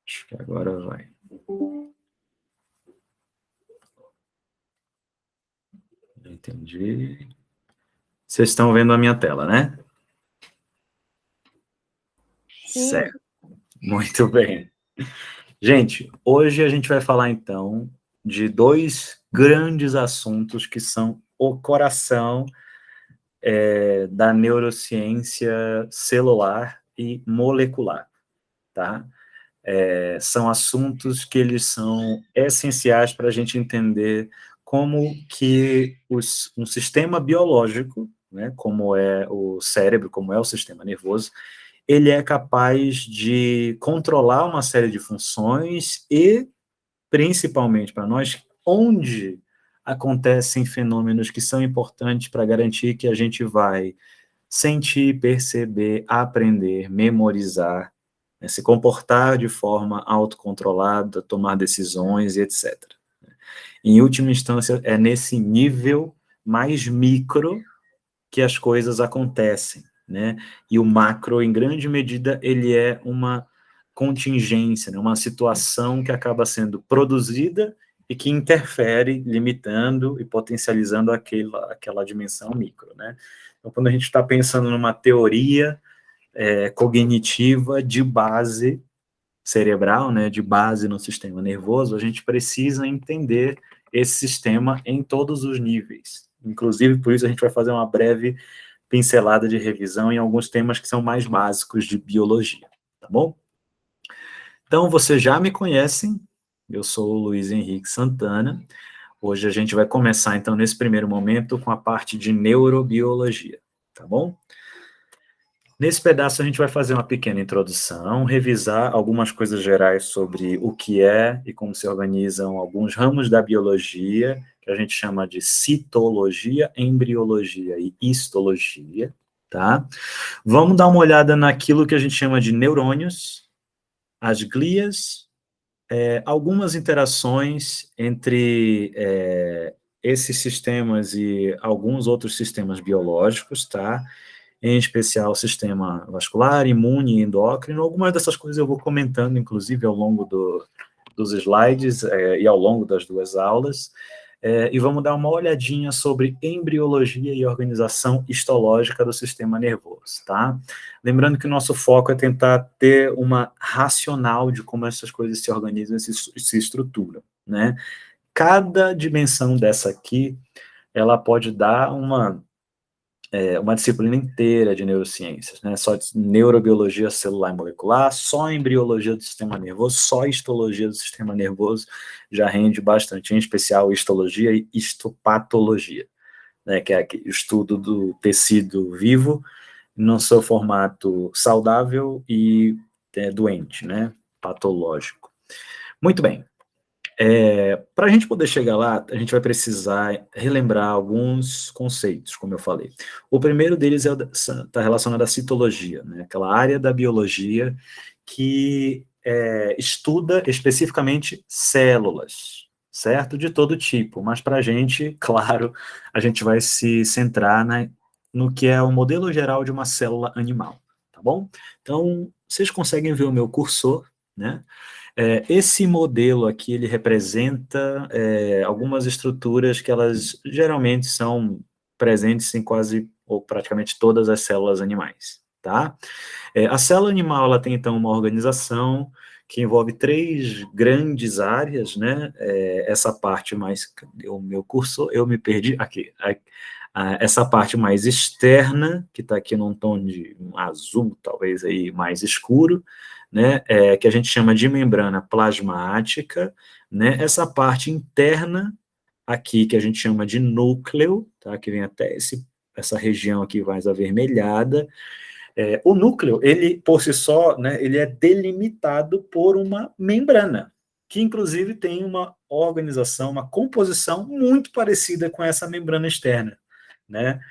Acho que agora vai. Entendi. Vocês estão vendo a minha tela, né? Sim. Certo. Muito bem. Gente, hoje a gente vai falar, então, de dois grandes assuntos que são o coração da neurociência celular e molecular, tá? São assuntos que eles são essenciais para a gente entender como que um sistema biológico, né, como é o cérebro, como é o sistema nervoso, ele é capaz de controlar uma série de funções e, principalmente para nós, onde acontecem fenômenos que são importantes para garantir que a gente vai sentir, perceber, aprender, memorizar, né, se comportar de forma autocontrolada, tomar decisões e etc. Em última instância, é nesse nível mais micro que as coisas acontecem, né? E o macro, em grande medida, ele é uma contingência, né? Uma situação que acaba sendo produzida e que interfere, limitando e potencializando aquela dimensão micro, né? Então, quando a gente está pensando numa teoria cognitiva de base cerebral, né, de base no sistema nervoso, a gente precisa entender esse sistema em todos os níveis. Inclusive, por isso a gente vai fazer uma breve pincelada de revisão em alguns temas que são mais básicos de biologia, tá bom? Então, vocês já me conhecem, eu sou o Luiz Henrique Santana. Hoje a gente vai começar, então, nesse primeiro momento, com a parte de neurobiologia, tá bom? Nesse pedaço a gente vai fazer uma pequena introdução, revisar algumas coisas gerais sobre o que é e como se organizam alguns ramos da biologia, que a gente chama de citologia, embriologia e histologia, tá? Vamos dar uma olhada naquilo que a gente chama de neurônios, as glias, algumas interações entre esses sistemas e alguns outros sistemas biológicos, tá? Em especial o sistema vascular, imune e endócrino. Algumas dessas coisas eu vou comentando, inclusive, ao longo dos slides e ao longo das duas aulas. E vamos dar uma olhadinha sobre embriologia e organização histológica do sistema nervoso, tá? Lembrando que o nosso foco é tentar ter uma racional de como essas coisas se organizam e se estruturam, né? Cada dimensão dessa aqui, ela pode dar uma disciplina inteira de neurociências, né? Só neurobiologia celular e molecular, só embriologia do sistema nervoso, só histologia do sistema nervoso já rende bastante, em especial histologia e histopatologia, né? Que é o estudo do tecido vivo no seu formato saudável e doente, né? Patológico. Muito bem. Para a gente poder chegar lá, a gente vai precisar relembrar alguns conceitos, como eu falei. O primeiro deles está relacionado à citologia, né? Aquela área da biologia que estuda especificamente células, certo? De todo tipo, mas para a gente, claro, a gente vai se centrar no que é o modelo geral de uma célula animal, tá bom? Então, vocês conseguem ver o meu cursor, né? Esse modelo aqui, ele representa algumas estruturas que elas geralmente são presentes em quase ou praticamente todas as células animais, tá? A célula animal, ela tem, então, uma organização que envolve três grandes áreas, né? Essa parte mais... O meu cursor, eu me perdi aqui. Essa parte mais externa, que está aqui num tom de azul, talvez aí mais escuro, né, que a gente chama de membrana plasmática, né, essa parte interna aqui, que a gente chama de núcleo, tá, que vem até essa região aqui mais avermelhada. O núcleo, ele, por si só, né, ele é delimitado por uma membrana, que inclusive tem uma organização, uma composição muito parecida com essa membrana externa, né,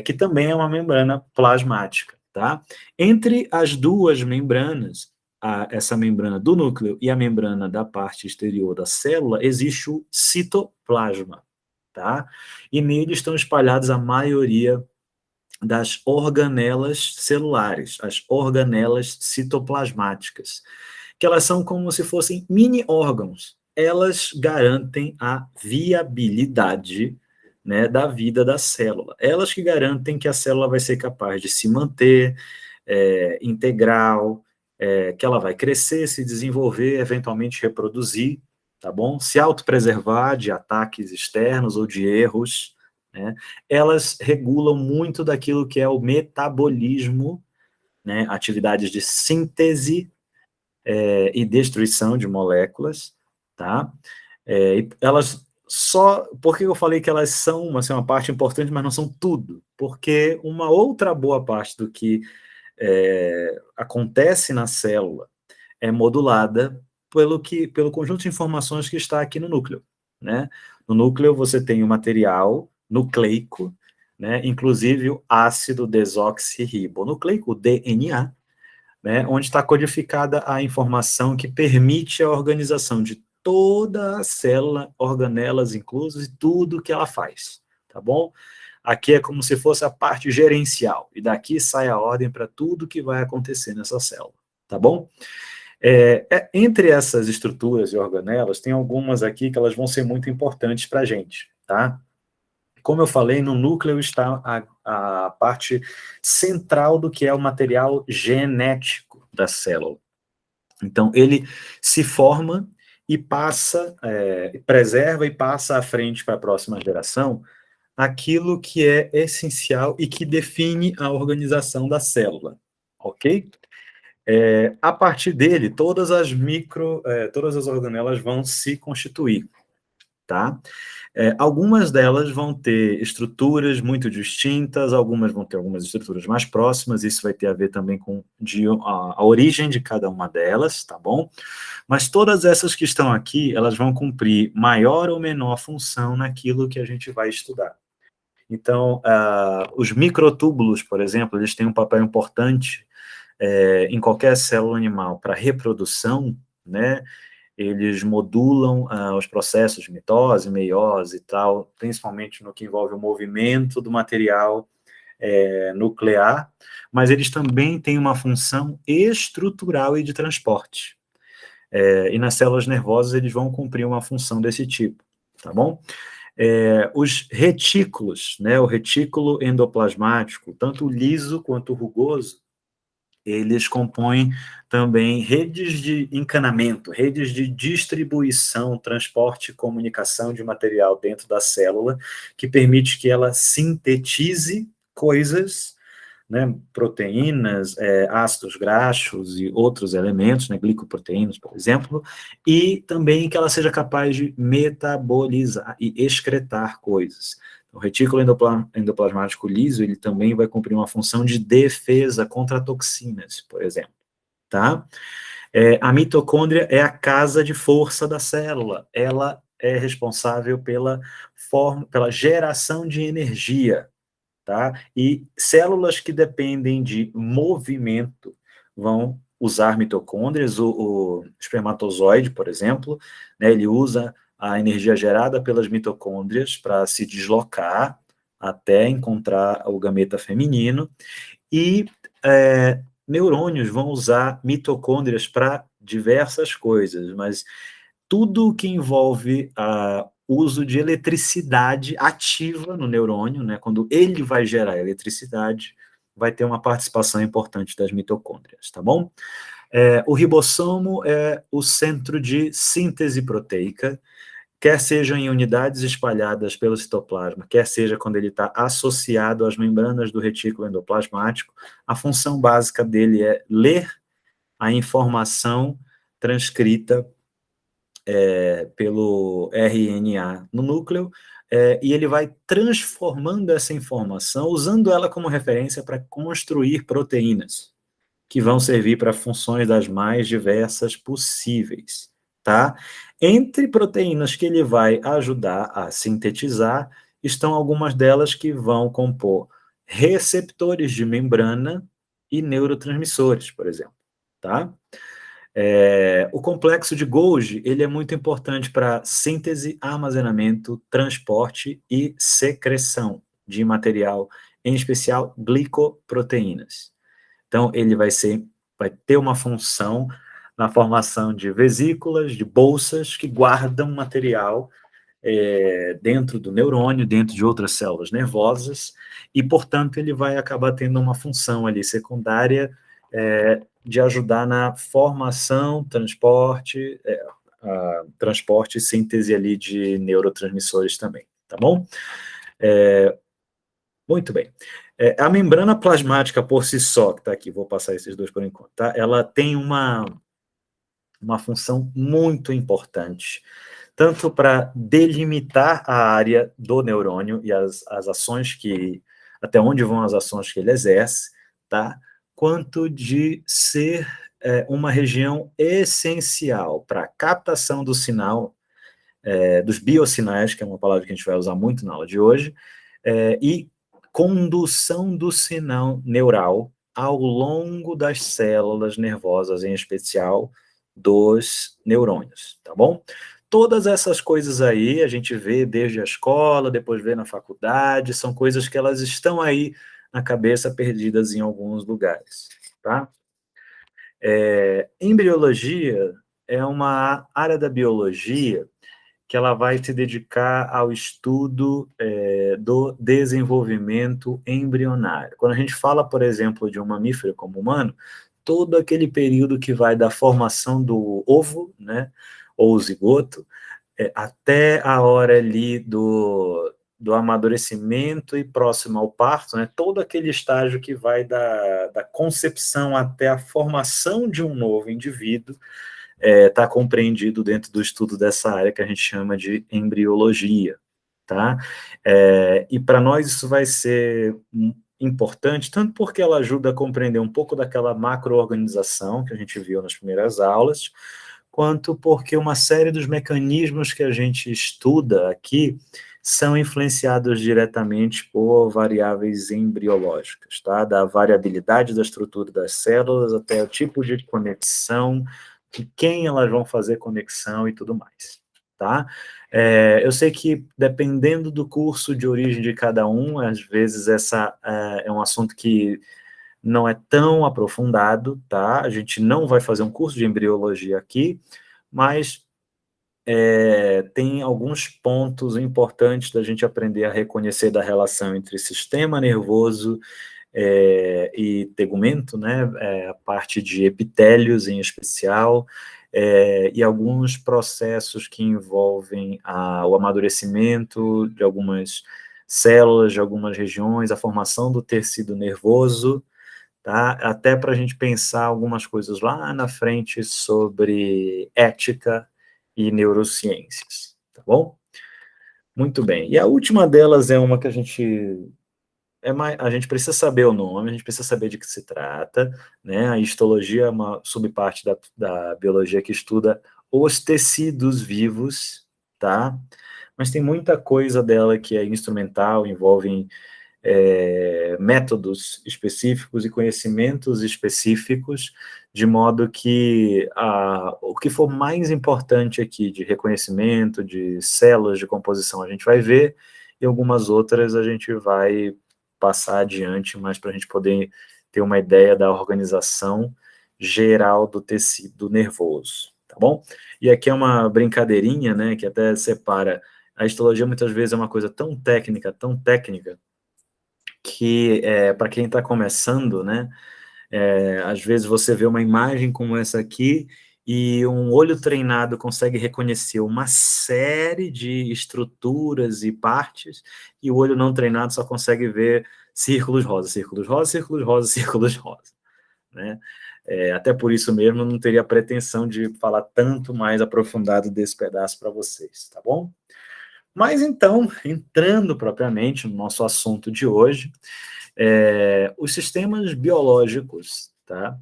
que também é uma membrana plasmática, tá? Entre as duas membranas, essa membrana do núcleo e a membrana da parte exterior da célula, existe o citoplasma, tá? E nele estão espalhados a maioria das organelas celulares, as organelas citoplasmáticas, que elas são como se fossem mini órgãos. Elas garantem a viabilidade, né, da vida da célula. Elas que garantem que a célula vai ser capaz de se manter integral, que ela vai crescer, se desenvolver, eventualmente reproduzir, tá bom? Se autopreservar de ataques externos ou de erros, né? Elas regulam muito daquilo que é o metabolismo, né? Atividades de síntese e destruição de moléculas, tá? Elas só... Por que eu falei que elas são assim, uma parte importante, mas não são tudo? Porque uma outra boa parte do que acontece na célula é modulada pelo conjunto de informações que está aqui no núcleo, né? No núcleo você tem o material nucleico, né? Inclusive o ácido desoxirribonucleico, o DNA, né? Onde está codificada a informação que permite a organização de toda a célula, organelas inclusas e tudo que ela faz, tá bom? Aqui é como se fosse a parte gerencial, e daqui sai a ordem para tudo que vai acontecer nessa célula, tá bom? Entre essas estruturas e organelas, tem algumas aqui que elas vão ser muito importantes para a gente, tá? Como eu falei, no núcleo está a parte central do que é o material genético da célula. Então, ele se forma e passa, preserva e passa à frente para a próxima geração aquilo que é essencial e que define a organização da célula, ok? A partir dele, todas as organelas vão se constituir, tá? Algumas delas vão ter estruturas muito distintas, algumas vão ter algumas estruturas mais próximas, isso vai ter a ver também com a origem de cada uma delas, tá bom? Mas todas essas que estão aqui, elas vão cumprir maior ou menor função naquilo que a gente vai estudar. Então, os microtúbulos, por exemplo, eles têm um papel importante em qualquer célula animal para reprodução, né? Eles modulam os processos de mitose, meiose e tal, principalmente no que envolve o movimento do material nuclear, mas eles também têm uma função estrutural e de transporte. E nas células nervosas eles vão cumprir uma função desse tipo, tá bom? Os retículos, né, o retículo endoplasmático, tanto o liso quanto o rugoso, eles compõem também redes de encanamento, redes de distribuição, transporte e comunicação de material dentro da célula, que permite que ela sintetize coisas, né, proteínas, ácidos graxos e outros elementos, né, glicoproteínas, por exemplo, e também que ela seja capaz de metabolizar e excretar coisas. O retículo endoplasmático liso, ele também vai cumprir uma função de defesa contra toxinas, por exemplo, tá? A mitocôndria é a casa de força da célula, ela é responsável pela geração de energia, tá? E células que dependem de movimento vão usar mitocôndrias, o espermatozoide, por exemplo, né, ele usa a energia gerada pelas mitocôndrias para se deslocar até encontrar o gameta feminino, e neurônios vão usar mitocôndrias para diversas coisas, mas tudo que envolve uso de eletricidade ativa no neurônio, né, quando ele vai gerar eletricidade, vai ter uma participação importante das mitocôndrias, tá bom? O ribossomo é o centro de síntese proteica, quer sejam em unidades espalhadas pelo citoplasma, quer seja quando ele está associado às membranas do retículo endoplasmático, a função básica dele é ler a informação transcrita pelo RNA no núcleo, e ele vai transformando essa informação, usando ela como referência para construir proteínas, que vão servir para funções das mais diversas possíveis, tá? Entre proteínas que ele vai ajudar a sintetizar, estão algumas delas que vão compor receptores de membrana e neurotransmissores, por exemplo, tá? O complexo de Golgi, ele é muito importante para síntese, armazenamento, transporte e secreção de material em especial glicoproteínas. Então, ele vai ter uma função na formação de vesículas, de bolsas que guardam material dentro do neurônio, dentro de outras células nervosas, e, portanto, ele vai acabar tendo uma função ali secundária de ajudar na formação, transporte e síntese ali de neurotransmissores também, tá bom? Muito bem. A membrana plasmática por si só, que está aqui, vou passar esses dois por enquanto, tá? Ela tem uma função muito importante, tanto para delimitar a área do neurônio e as ações até onde vão as ações que ele exerce, tá? Quanto de ser uma região essencial para a captação do sinal, dos biosinais, que é uma palavra que a gente vai usar muito na aula de hoje, e condução do sinal neural ao longo das células nervosas, em especial dos neurônios, tá bom? Todas essas coisas aí, a gente vê desde a escola, depois vê na faculdade, são coisas que elas estão aí na cabeça, perdidas em alguns lugares, tá? Embriologia é uma área da biologia que ela vai se dedicar ao estudo do desenvolvimento embrionário. Quando a gente fala, por exemplo, de um mamífero como o humano, todo aquele período que vai da formação do ovo, né, ou zigoto, até a hora ali do amadurecimento e próximo ao parto, né, todo aquele estágio que vai da concepção até a formação de um novo indivíduo, está compreendido dentro do estudo dessa área que a gente chama de embriologia, tá? E para nós isso vai ser importante, tanto porque ela ajuda a compreender um pouco daquela macro-organização que a gente viu nas primeiras aulas, quanto porque uma série dos mecanismos que a gente estuda aqui são influenciados diretamente por variáveis embriológicas, tá? Da variabilidade da estrutura das células até o tipo de conexão, de quem elas vão fazer conexão e tudo mais, tá? Eu sei que, dependendo do curso de origem de cada um, às vezes essa é um assunto que não é tão aprofundado, tá? A gente não vai fazer um curso de embriologia aqui, mas tem alguns pontos importantes da gente aprender a reconhecer da relação entre sistema nervoso e tegumento, né, a parte de epitélios em especial, e alguns processos que envolvem o amadurecimento de algumas células, de algumas regiões, a formação do tecido nervoso, tá? Até para a gente pensar algumas coisas lá na frente sobre ética e neurociências, tá bom? Muito bem. E a última delas é uma que a gente precisa saber o nome, a gente precisa saber de que se trata, né? A histologia é uma subparte da biologia que estuda os tecidos vivos, tá? Mas tem muita coisa dela que é instrumental, envolve métodos específicos e conhecimentos específicos, de modo que o que for mais importante aqui de reconhecimento, de células de composição, a gente vai ver, e algumas outras a gente vai passar adiante, mas para a gente poder ter uma ideia da organização geral do tecido nervoso, tá bom? E aqui é uma brincadeirinha, né, que até separa. A histologia muitas vezes é uma coisa tão técnica, que para quem está começando, né, às vezes você vê uma imagem como essa aqui e um olho treinado consegue reconhecer uma série de estruturas e partes, e o olho não treinado só consegue ver círculos rosa, círculos rosa, círculos rosa, círculos rosa, né? Até por isso mesmo eu não teria pretensão de falar tanto mais aprofundado desse pedaço para vocês, tá bom? Mas então, entrando propriamente no nosso assunto de hoje, os sistemas biológicos, tá?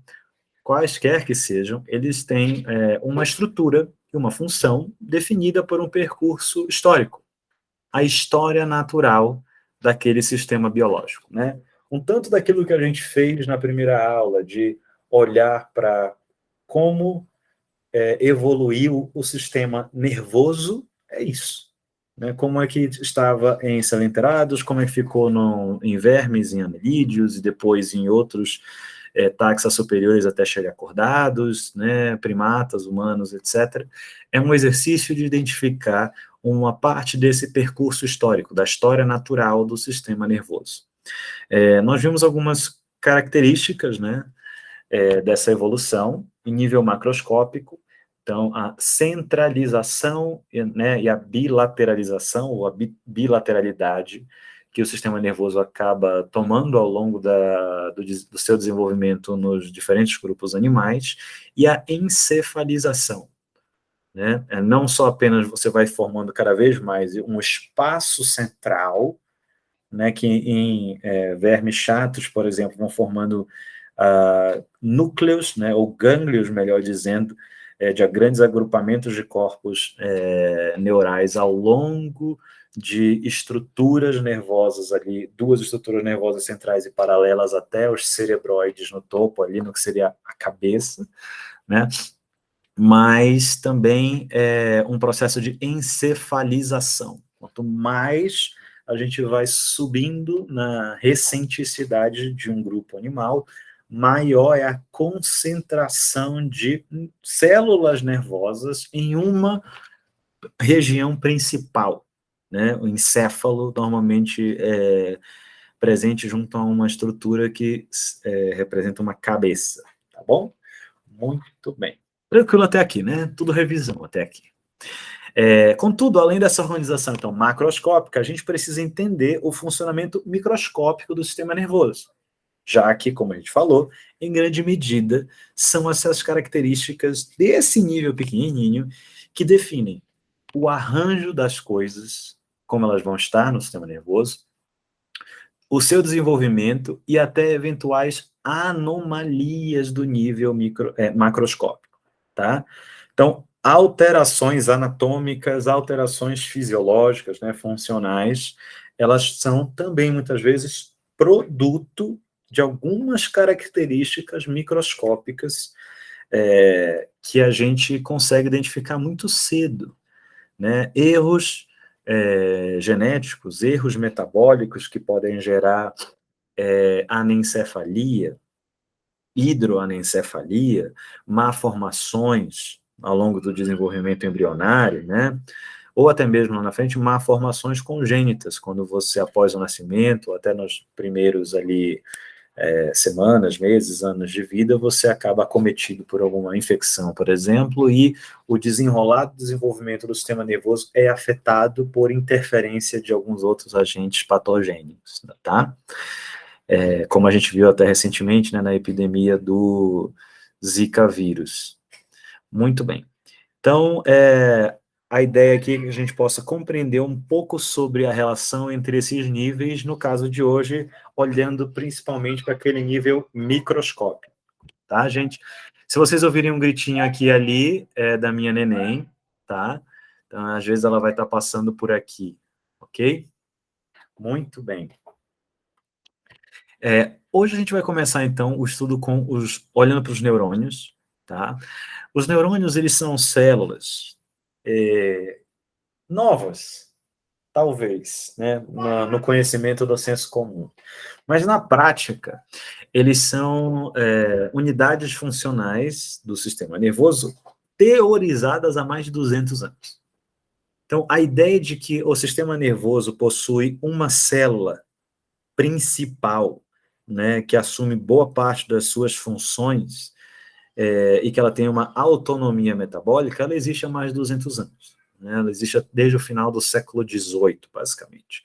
Quaisquer que sejam, eles têm uma estrutura e uma função definida por um percurso histórico, a história natural daquele sistema biológico, né? Um tanto daquilo que a gente fez na primeira aula, de olhar para como evoluiu o sistema nervoso, é isso, né, como é que estava em selenterados, como é que ficou em vermes, em anelídeos, e depois em outros taxa superiores até chegar a cordados, né, primatas, humanos, etc. É um exercício de identificar uma parte desse percurso histórico, da história natural do sistema nervoso. Nós vimos algumas características, né, dessa evolução em nível macroscópico. Então, a centralização, né, e a bilateralização, ou a bilateralidade, que o sistema nervoso acaba tomando ao longo do seu desenvolvimento nos diferentes grupos animais, e a encefalização, né? Não só apenas você vai formando cada vez mais um espaço central, né, que em vermes chatos, por exemplo, vão formando núcleos, né, ou gânglios, melhor dizendo, de grandes agrupamentos de corpos neurais ao longo de estruturas nervosas ali, duas estruturas nervosas centrais e paralelas até os cerebroides no topo ali, no que seria a cabeça, né? Mas também um processo de encefalização. Quanto mais a gente vai subindo na recenticidade de um grupo animal, maior é a concentração de células nervosas em uma região principal, né? O encéfalo normalmente é presente junto a uma estrutura que representa uma cabeça, tá bom? Muito bem. Tranquilo até aqui, né? Tudo revisão até aqui. Contudo, além dessa organização então, macroscópica, a gente precisa entender o funcionamento microscópico do sistema nervoso, já que, como a gente falou, em grande medida, são essas características desse nível pequenininho que definem o arranjo das coisas, como elas vão estar no sistema nervoso, o seu desenvolvimento e até eventuais anomalias do nível macroscópico, tá? Então, alterações anatômicas, alterações fisiológicas, né, funcionais, elas são também, muitas vezes, produto de algumas características microscópicas que a gente consegue identificar muito cedo, né? Erros genéticos, erros metabólicos que podem gerar anencefalia, hidroanencefalia, malformações ao longo do desenvolvimento embrionário, né? Ou até mesmo lá na frente, malformações congênitas, quando você, após o nascimento, até nos primeiros ali semanas, meses, anos de vida, você acaba acometido por alguma infecção, por exemplo, e o desenrolar do desenvolvimento do sistema nervoso é afetado por interferência de alguns outros agentes patogênicos, tá? Como a gente viu até recentemente, né, na epidemia do Zika vírus. Muito bem. Então, a ideia aqui é que a gente possa compreender um pouco sobre a relação entre esses níveis, no caso de hoje, olhando principalmente para aquele nível microscópico, tá, gente? Se vocês ouvirem um gritinho aqui e ali, é da minha neném, tá? Então, às vezes ela vai estar passando por aqui, ok? Muito bem. Hoje a gente vai começar, então, o estudo olhando para os neurônios, tá? Os neurônios, eles são células novas, talvez, né, no conhecimento do senso comum. Mas, na prática, eles são unidades funcionais do sistema nervoso teorizadas há mais de 200 anos. Então, a ideia de que o sistema nervoso possui uma célula principal, né, que assume boa parte das suas funções e que ela tem uma autonomia metabólica, ela existe há mais de 200 anos. Né? Ela existe desde o final do século XVIII, basicamente.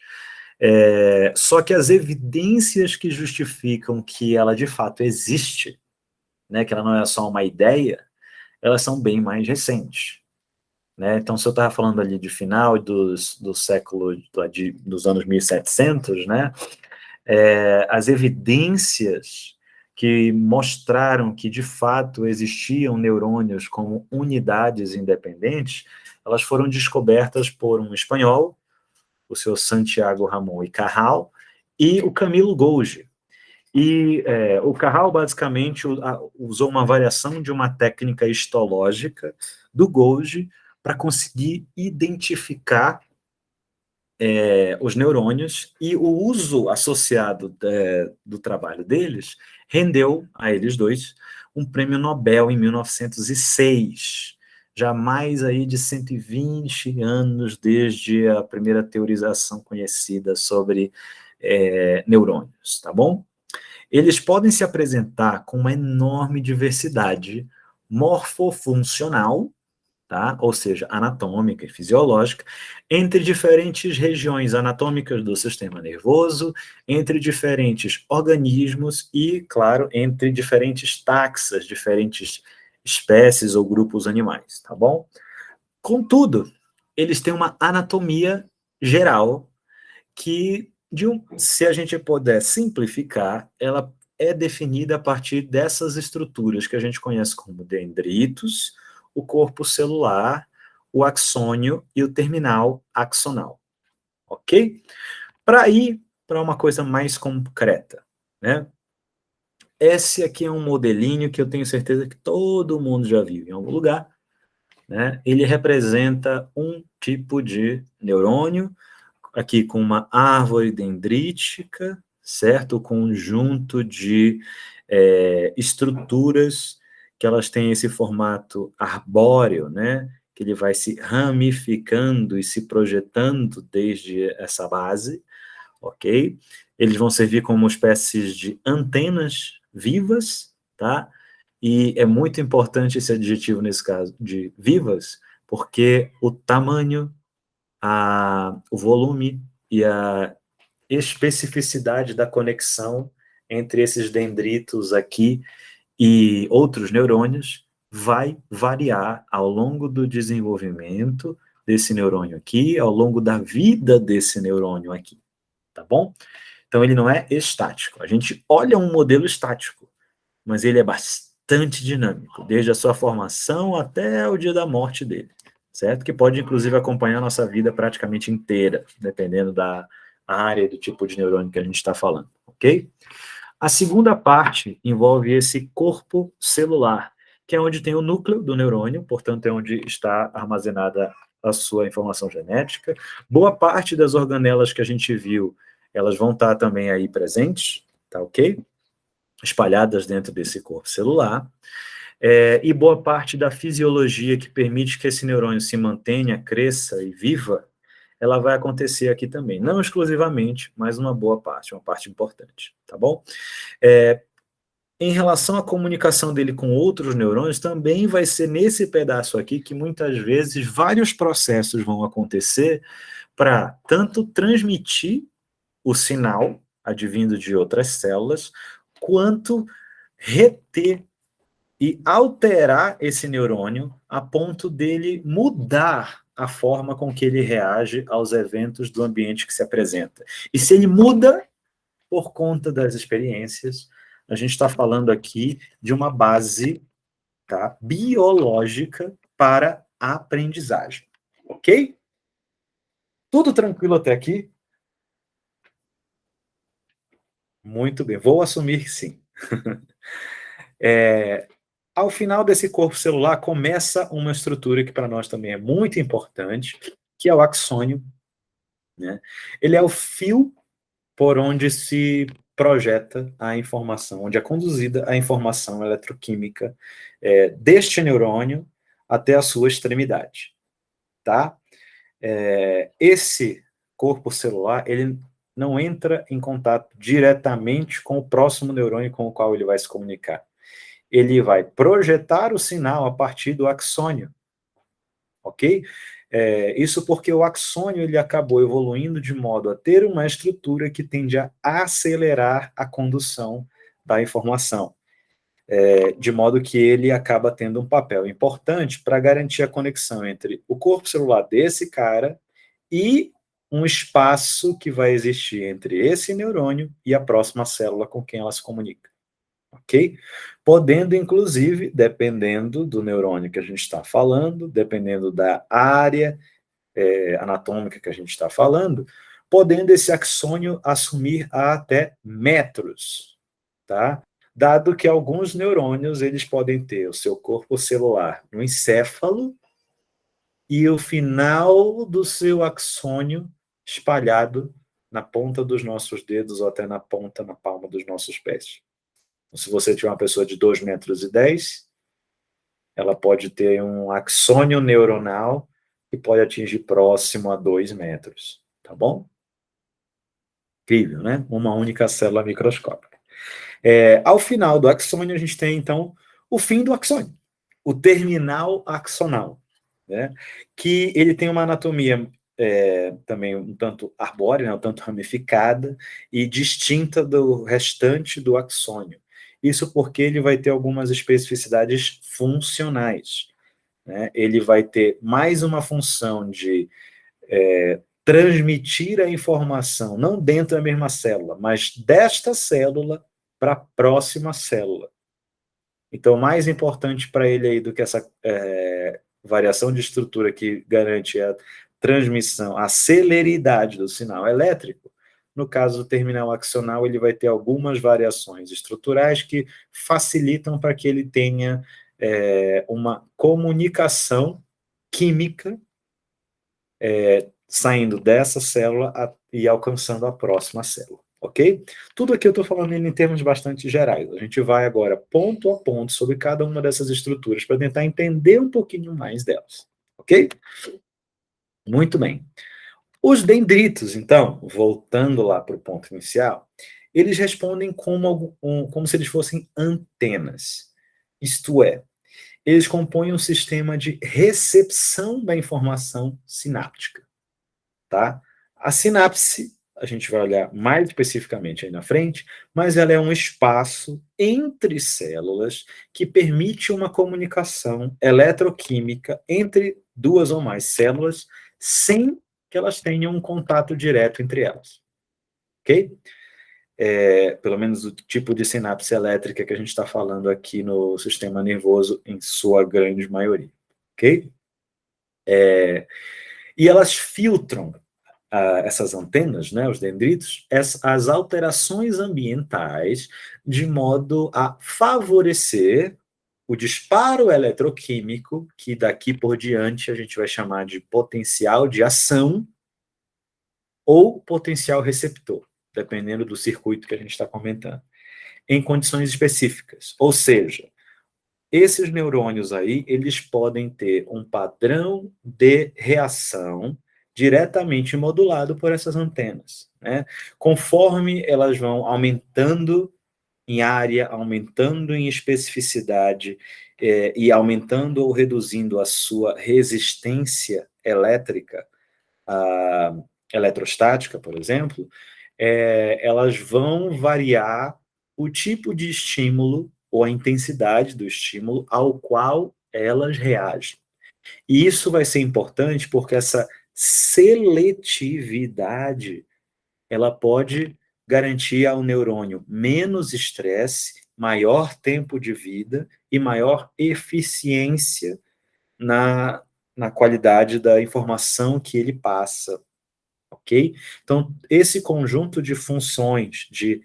Só que as evidências que justificam que ela de fato existe, né, que ela não é só uma ideia, elas são bem mais recentes. Né? Então, se eu estava falando ali de final do século, dos anos 1700, né, as evidências que mostraram que, de fato, existiam neurônios como unidades independentes, elas foram descobertas por um espanhol, o senhor Santiago Ramón y Cajal, e o Camilo Golgi. E o Cajal, basicamente, usou uma variação de uma técnica histológica do Golgi para conseguir identificar os neurônios, e o uso associado do trabalho deles rendeu a eles dois um prêmio Nobel em 1906, já mais aí de 120 anos desde a primeira teorização conhecida sobre neurônios, tá bom? Eles podem se apresentar com uma enorme diversidade morfofuncional, tá? Ou seja, anatômica e fisiológica, entre diferentes regiões anatômicas do sistema nervoso, entre diferentes organismos e, claro, entre diferentes taxas, diferentes espécies ou grupos animais, tá bom? Contudo, eles têm uma anatomia geral que, se a gente puder simplificar, ela é definida a partir dessas estruturas que a gente conhece como dendritos, o corpo celular, o axônio e o terminal axonal, ok? Para ir para uma coisa mais concreta, né? Esse aqui é um modelinho que eu tenho certeza que todo mundo já viu em algum lugar, né? Ele representa um tipo de neurônio, aqui com uma árvore dendrítica, certo? O conjunto de estruturas que elas têm esse formato arbóreo, né? Que ele vai se ramificando e se projetando desde essa base, ok? Eles vão servir como espécies de antenas vivas, tá? E é muito importante esse adjetivo nesse caso, de vivas, porque o tamanho, o volume e a especificidade da conexão entre esses dendritos aqui e outros neurônios vai variar ao longo do desenvolvimento desse neurônio aqui, ao longo da vida desse neurônio aqui, tá bom? Então ele não é estático. A gente olha um modelo estático, mas ele é bastante dinâmico, desde a sua formação até o dia da morte dele, certo? Que pode, inclusive, acompanhar a nossa vida praticamente inteira, dependendo da área e do tipo de neurônio que a gente está falando, ok? A segunda parte envolve esse corpo celular, que é onde tem o núcleo do neurônio, portanto, é onde está armazenada a sua informação genética. Boa parte das organelas que a gente viu, elas vão estar também aí presentes, tá ok? Espalhadas dentro desse corpo celular, e boa parte da fisiologia que permite que esse neurônio se mantenha, cresça e viva, ela vai acontecer aqui também. Não exclusivamente, mas uma boa parte, uma parte importante, tá bom? Em relação à comunicação dele com outros neurônios, também vai ser nesse pedaço aqui que muitas vezes vários processos vão acontecer para tanto transmitir o sinal advindo de outras células, quanto reter e alterar esse neurônio a ponto dele mudar a forma com que ele reage aos eventos do ambiente que se apresenta. E se ele muda por conta das experiências, a gente está falando aqui de uma base, tá, biológica para a aprendizagem. Ok? Tudo tranquilo até aqui? Muito bem, vou assumir que sim. Ao final desse corpo celular, começa uma estrutura que para nós também é muito importante, que é o axônio, né? Ele é o fio por onde se projeta a informação, onde é conduzida a informação eletroquímica deste neurônio até a sua extremidade, tá? Esse corpo celular, ele não entra em contato diretamente com o próximo neurônio com o qual ele vai se comunicar. Ele vai projetar o sinal a partir do axônio, ok? Isso porque o axônio ele acabou evoluindo de modo a ter uma estrutura que tende a acelerar a condução da informação, de modo que ele acaba tendo um papel importante para garantir a conexão entre o corpo celular desse cara e um espaço que vai existir entre esse neurônio e a próxima célula com quem ela se comunica. Ok? Podendo, inclusive, dependendo do neurônio que a gente está falando, dependendo da área anatômica que a gente está falando, podendo esse axônio assumir até metros, tá? Dado que alguns neurônios eles podem ter o seu corpo celular no encéfalo e o final do seu axônio espalhado na ponta dos nossos dedos ou até na palma dos nossos pés. Então, se você tiver uma pessoa de 2,10 metros, ela pode ter um axônio neuronal que pode atingir próximo a 2 metros, tá bom? Incrível, né? Uma única célula microscópica. Ao final do axônio, a gente tem, então, o fim do axônio, o terminal axonal, né? Que ele tem uma anatomia também um tanto arbórea, né? Um tanto ramificada e distinta do restante do axônio. Isso porque ele vai ter algumas especificidades funcionais, né? Ele vai ter mais uma função de transmitir a informação, não dentro da mesma célula, mas desta célula para a próxima célula. Então, o mais importante para ele aí do que essa variação de estrutura que garante a transmissão, a celeridade do sinal elétrico, no caso do terminal axonal, ele vai ter algumas variações estruturais que facilitam para que ele tenha uma comunicação química saindo dessa célula e alcançando a próxima célula, ok? Tudo aqui eu estou falando em termos bastante gerais. A gente vai agora ponto a ponto sobre cada uma dessas estruturas para tentar entender um pouquinho mais delas, ok? Muito bem. Os dendritos, então, voltando lá para o ponto inicial, eles respondem como se eles fossem antenas. Isto é, eles compõem um sistema de recepção da informação sináptica. Tá? A sinapse, a gente vai olhar mais especificamente aí na frente, mas ela é um espaço entre células que permite uma comunicação eletroquímica entre duas ou mais células sem que elas tenham um contato direto entre elas. Ok? Pelo menos o tipo de sinapse elétrica que a gente está falando aqui no sistema nervoso, em sua grande maioria. Ok? E elas filtram essas antenas, né, os dendritos, as alterações ambientais de modo a favorecer o disparo eletroquímico, que daqui por diante a gente vai chamar de potencial de ação ou potencial receptor, dependendo do circuito que a gente está comentando, em condições específicas. Ou seja, esses neurônios aí, eles podem ter um padrão de reação diretamente modulado por essas antenas, né? Conforme elas vão aumentando em área, aumentando em especificidade, e aumentando ou reduzindo a sua resistência elétrica, eletrostática, por exemplo, elas vão variar o tipo de estímulo ou a intensidade do estímulo ao qual elas reagem. E isso vai ser importante porque essa seletividade, ela pode garantir ao neurônio menos estresse, maior tempo de vida e maior eficiência na qualidade da informação que ele passa, ok? Então, esse conjunto de funções de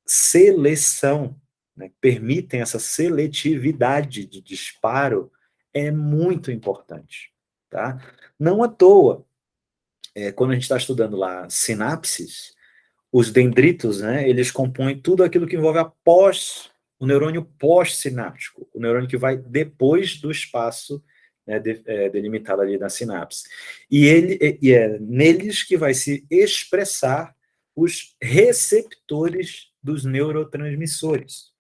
seleção, né, permitem essa seletividade de disparo, é muito importante, tá? Não à toa, quando a gente está estudando lá sinapses, os dendritos, né, eles compõem tudo aquilo que envolve o neurônio pós-sináptico, o neurônio que vai depois do espaço, né, delimitado ali na sinapse. E é neles que vai se expressar os receptores dos neurotransmissores,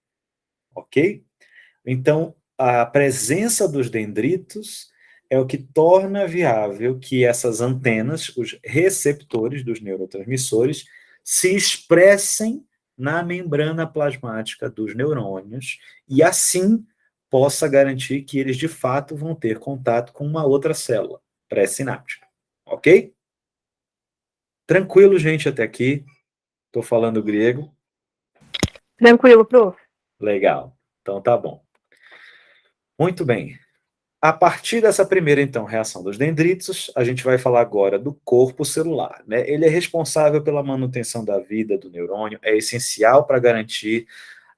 ok? Então, a presença dos dendritos é o que torna viável que essas antenas, os receptores dos neurotransmissores, se expressem na membrana plasmática dos neurônios e, assim, possa garantir que eles, de fato, vão ter contato com uma outra célula pré-sináptica. Ok? Tranquilo, gente, até aqui. Estou falando grego. Tranquilo, prof. Legal. Então, tá bom. Muito bem. A partir dessa primeira, então, reação dos dendritos, a gente vai falar agora do corpo celular, né? Ele é responsável pela manutenção da vida do neurônio, é essencial para garantir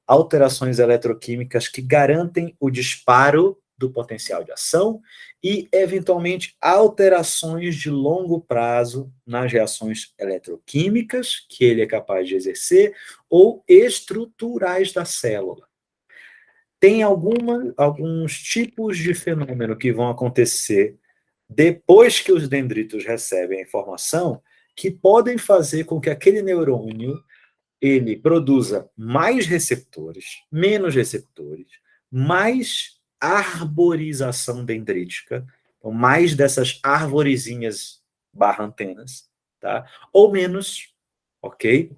alterações eletroquímicas que garantem o disparo do potencial de ação e, eventualmente, alterações de longo prazo nas reações eletroquímicas que ele é capaz de exercer ou estruturais da célula. Tem alguns tipos de fenômeno que vão acontecer depois que os dendritos recebem a informação que podem fazer com que aquele neurônio ele produza mais receptores, menos receptores, mais arborização dendrítica, então mais dessas arvorezinhas barra antenas, tá? Ou menos, ok?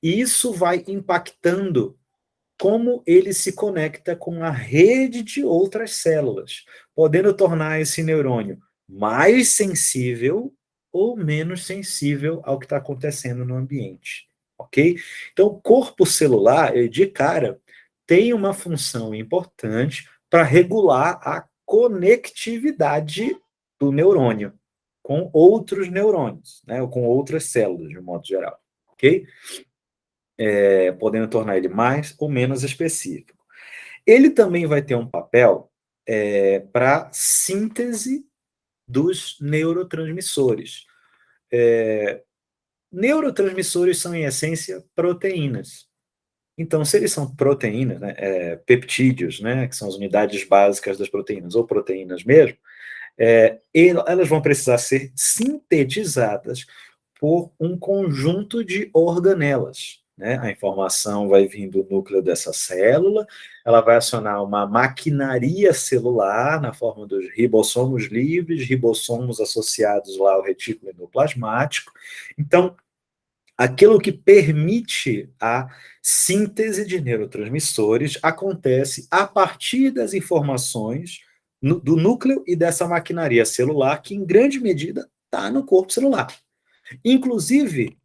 E isso vai impactando como ele se conecta com a rede de outras células, podendo tornar esse neurônio mais sensível ou menos sensível ao que está acontecendo no ambiente, ok? Então, o corpo celular, de cara, tem uma função importante para regular a conectividade do neurônio com outros neurônios, né, ou com outras células, de um modo geral, ok? Podendo tornar ele mais ou menos específico. Ele também vai ter um papel para síntese dos neurotransmissores. Neurotransmissores são, em essência, proteínas. Então, se eles são proteínas, né, peptídeos, né, que são as unidades básicas das proteínas, ou proteínas mesmo, elas vão precisar ser sintetizadas por um conjunto de organelas. Né? A informação vai vir do núcleo dessa célula, ela vai acionar uma maquinaria celular na forma dos ribossomos livres, ribossomos associados lá ao retículo endoplasmático. Então, aquilo que permite a síntese de neurotransmissores acontece a partir das informações do núcleo e dessa maquinaria celular, que em grande medida está no corpo celular. Inclusive,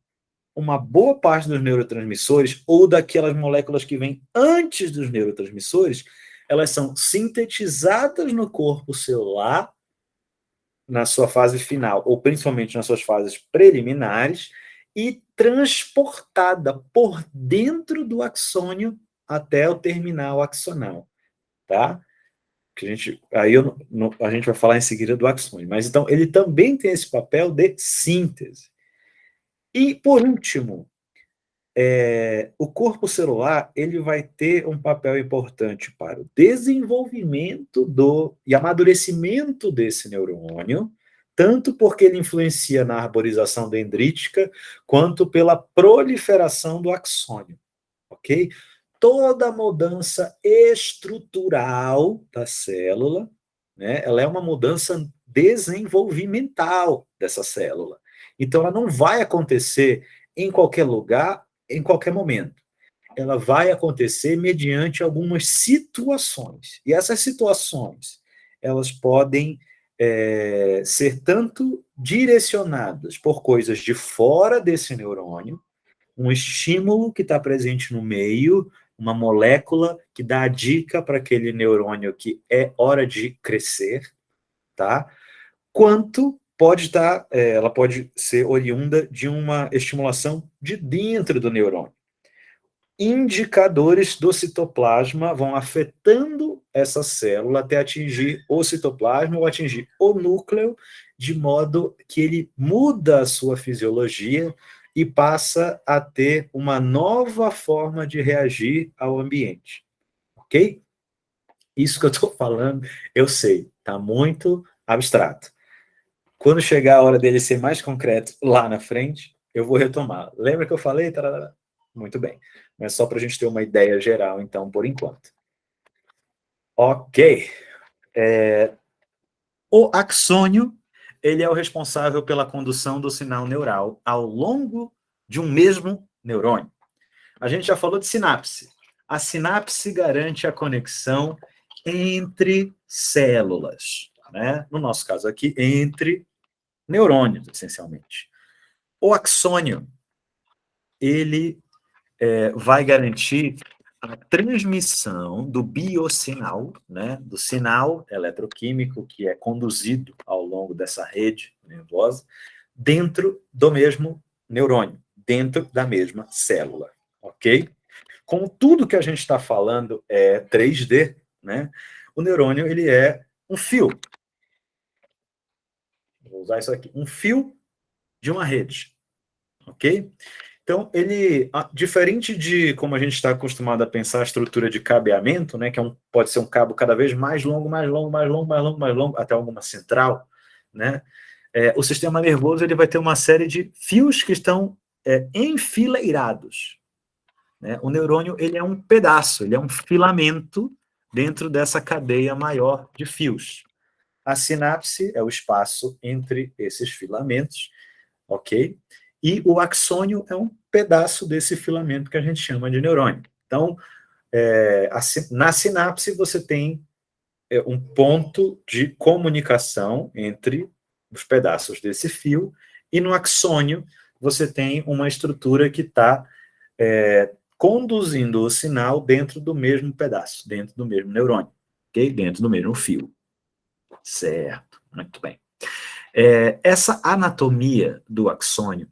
uma boa parte dos neurotransmissores, ou daquelas moléculas que vêm antes dos neurotransmissores, elas são sintetizadas no corpo celular, na sua fase final, ou principalmente nas suas fases preliminares, e transportada por dentro do axônio até o terminal axonal, tá? Que a gente vai falar em seguida do axônio, mas então ele também tem esse papel de síntese. E, por último, o corpo celular ele vai ter um papel importante para o desenvolvimento e amadurecimento desse neurônio, tanto porque ele influencia na arborização dendrítica, quanto pela proliferação do axônio, ok? Toda mudança estrutural da célula, né, ela é uma mudança desenvolvimental dessa célula. Então, ela não vai acontecer em qualquer lugar, em qualquer momento. Ela vai acontecer mediante algumas situações. E essas situações, elas podem ser tanto direcionadas por coisas de fora desse neurônio, um estímulo que está presente no meio, uma molécula que dá a dica para aquele neurônio que é hora de crescer, tá? Quanto ela pode ser oriunda de uma estimulação de dentro do neurônio. Indicadores do citoplasma vão afetando essa célula até atingir o citoplasma ou atingir o núcleo, de modo que ele muda a sua fisiologia e passa a ter uma nova forma de reagir ao ambiente. Ok? Isso que eu estou falando, eu sei, está muito abstrato. Quando chegar a hora dele ser mais concreto lá na frente, eu vou retomar. Lembra que eu falei? Tarará? Muito bem. Mas só para a gente ter uma ideia geral, então, por enquanto. Ok. O axônio, ele é o responsável pela condução do sinal neural ao longo de um mesmo neurônio. A gente já falou de sinapse. A sinapse garante a conexão entre células, né? No nosso caso aqui, entre neurônios, essencialmente. O axônio, ele vai garantir a transmissão do biosinal, né, do sinal eletroquímico que é conduzido ao longo dessa rede nervosa, dentro do mesmo neurônio, dentro da mesma célula, ok? Como tudo que a gente está falando é 3D, né, o neurônio ele é um fio. Vou usar isso aqui, um fio de uma rede, ok? Então, ele, diferente de como a gente está acostumado a pensar a estrutura de cabeamento, né, que pode ser um cabo cada vez mais longo, mais longo, mais longo, mais longo, mais longo, até alguma central, né? O sistema nervoso ele vai ter uma série de fios que estão enfileirados. Né? O neurônio ele é um pedaço, ele é um filamento dentro dessa cadeia maior de fios. A sinapse é o espaço entre esses filamentos, ok? E o axônio é um pedaço desse filamento que a gente chama de neurônio. Então, na sinapse você tem um ponto de comunicação entre os pedaços desse fio, e no axônio você tem uma estrutura que está conduzindo o sinal dentro do mesmo pedaço, dentro do mesmo neurônio, ok? Dentro do mesmo fio. Certo, muito bem. Essa anatomia do axônio,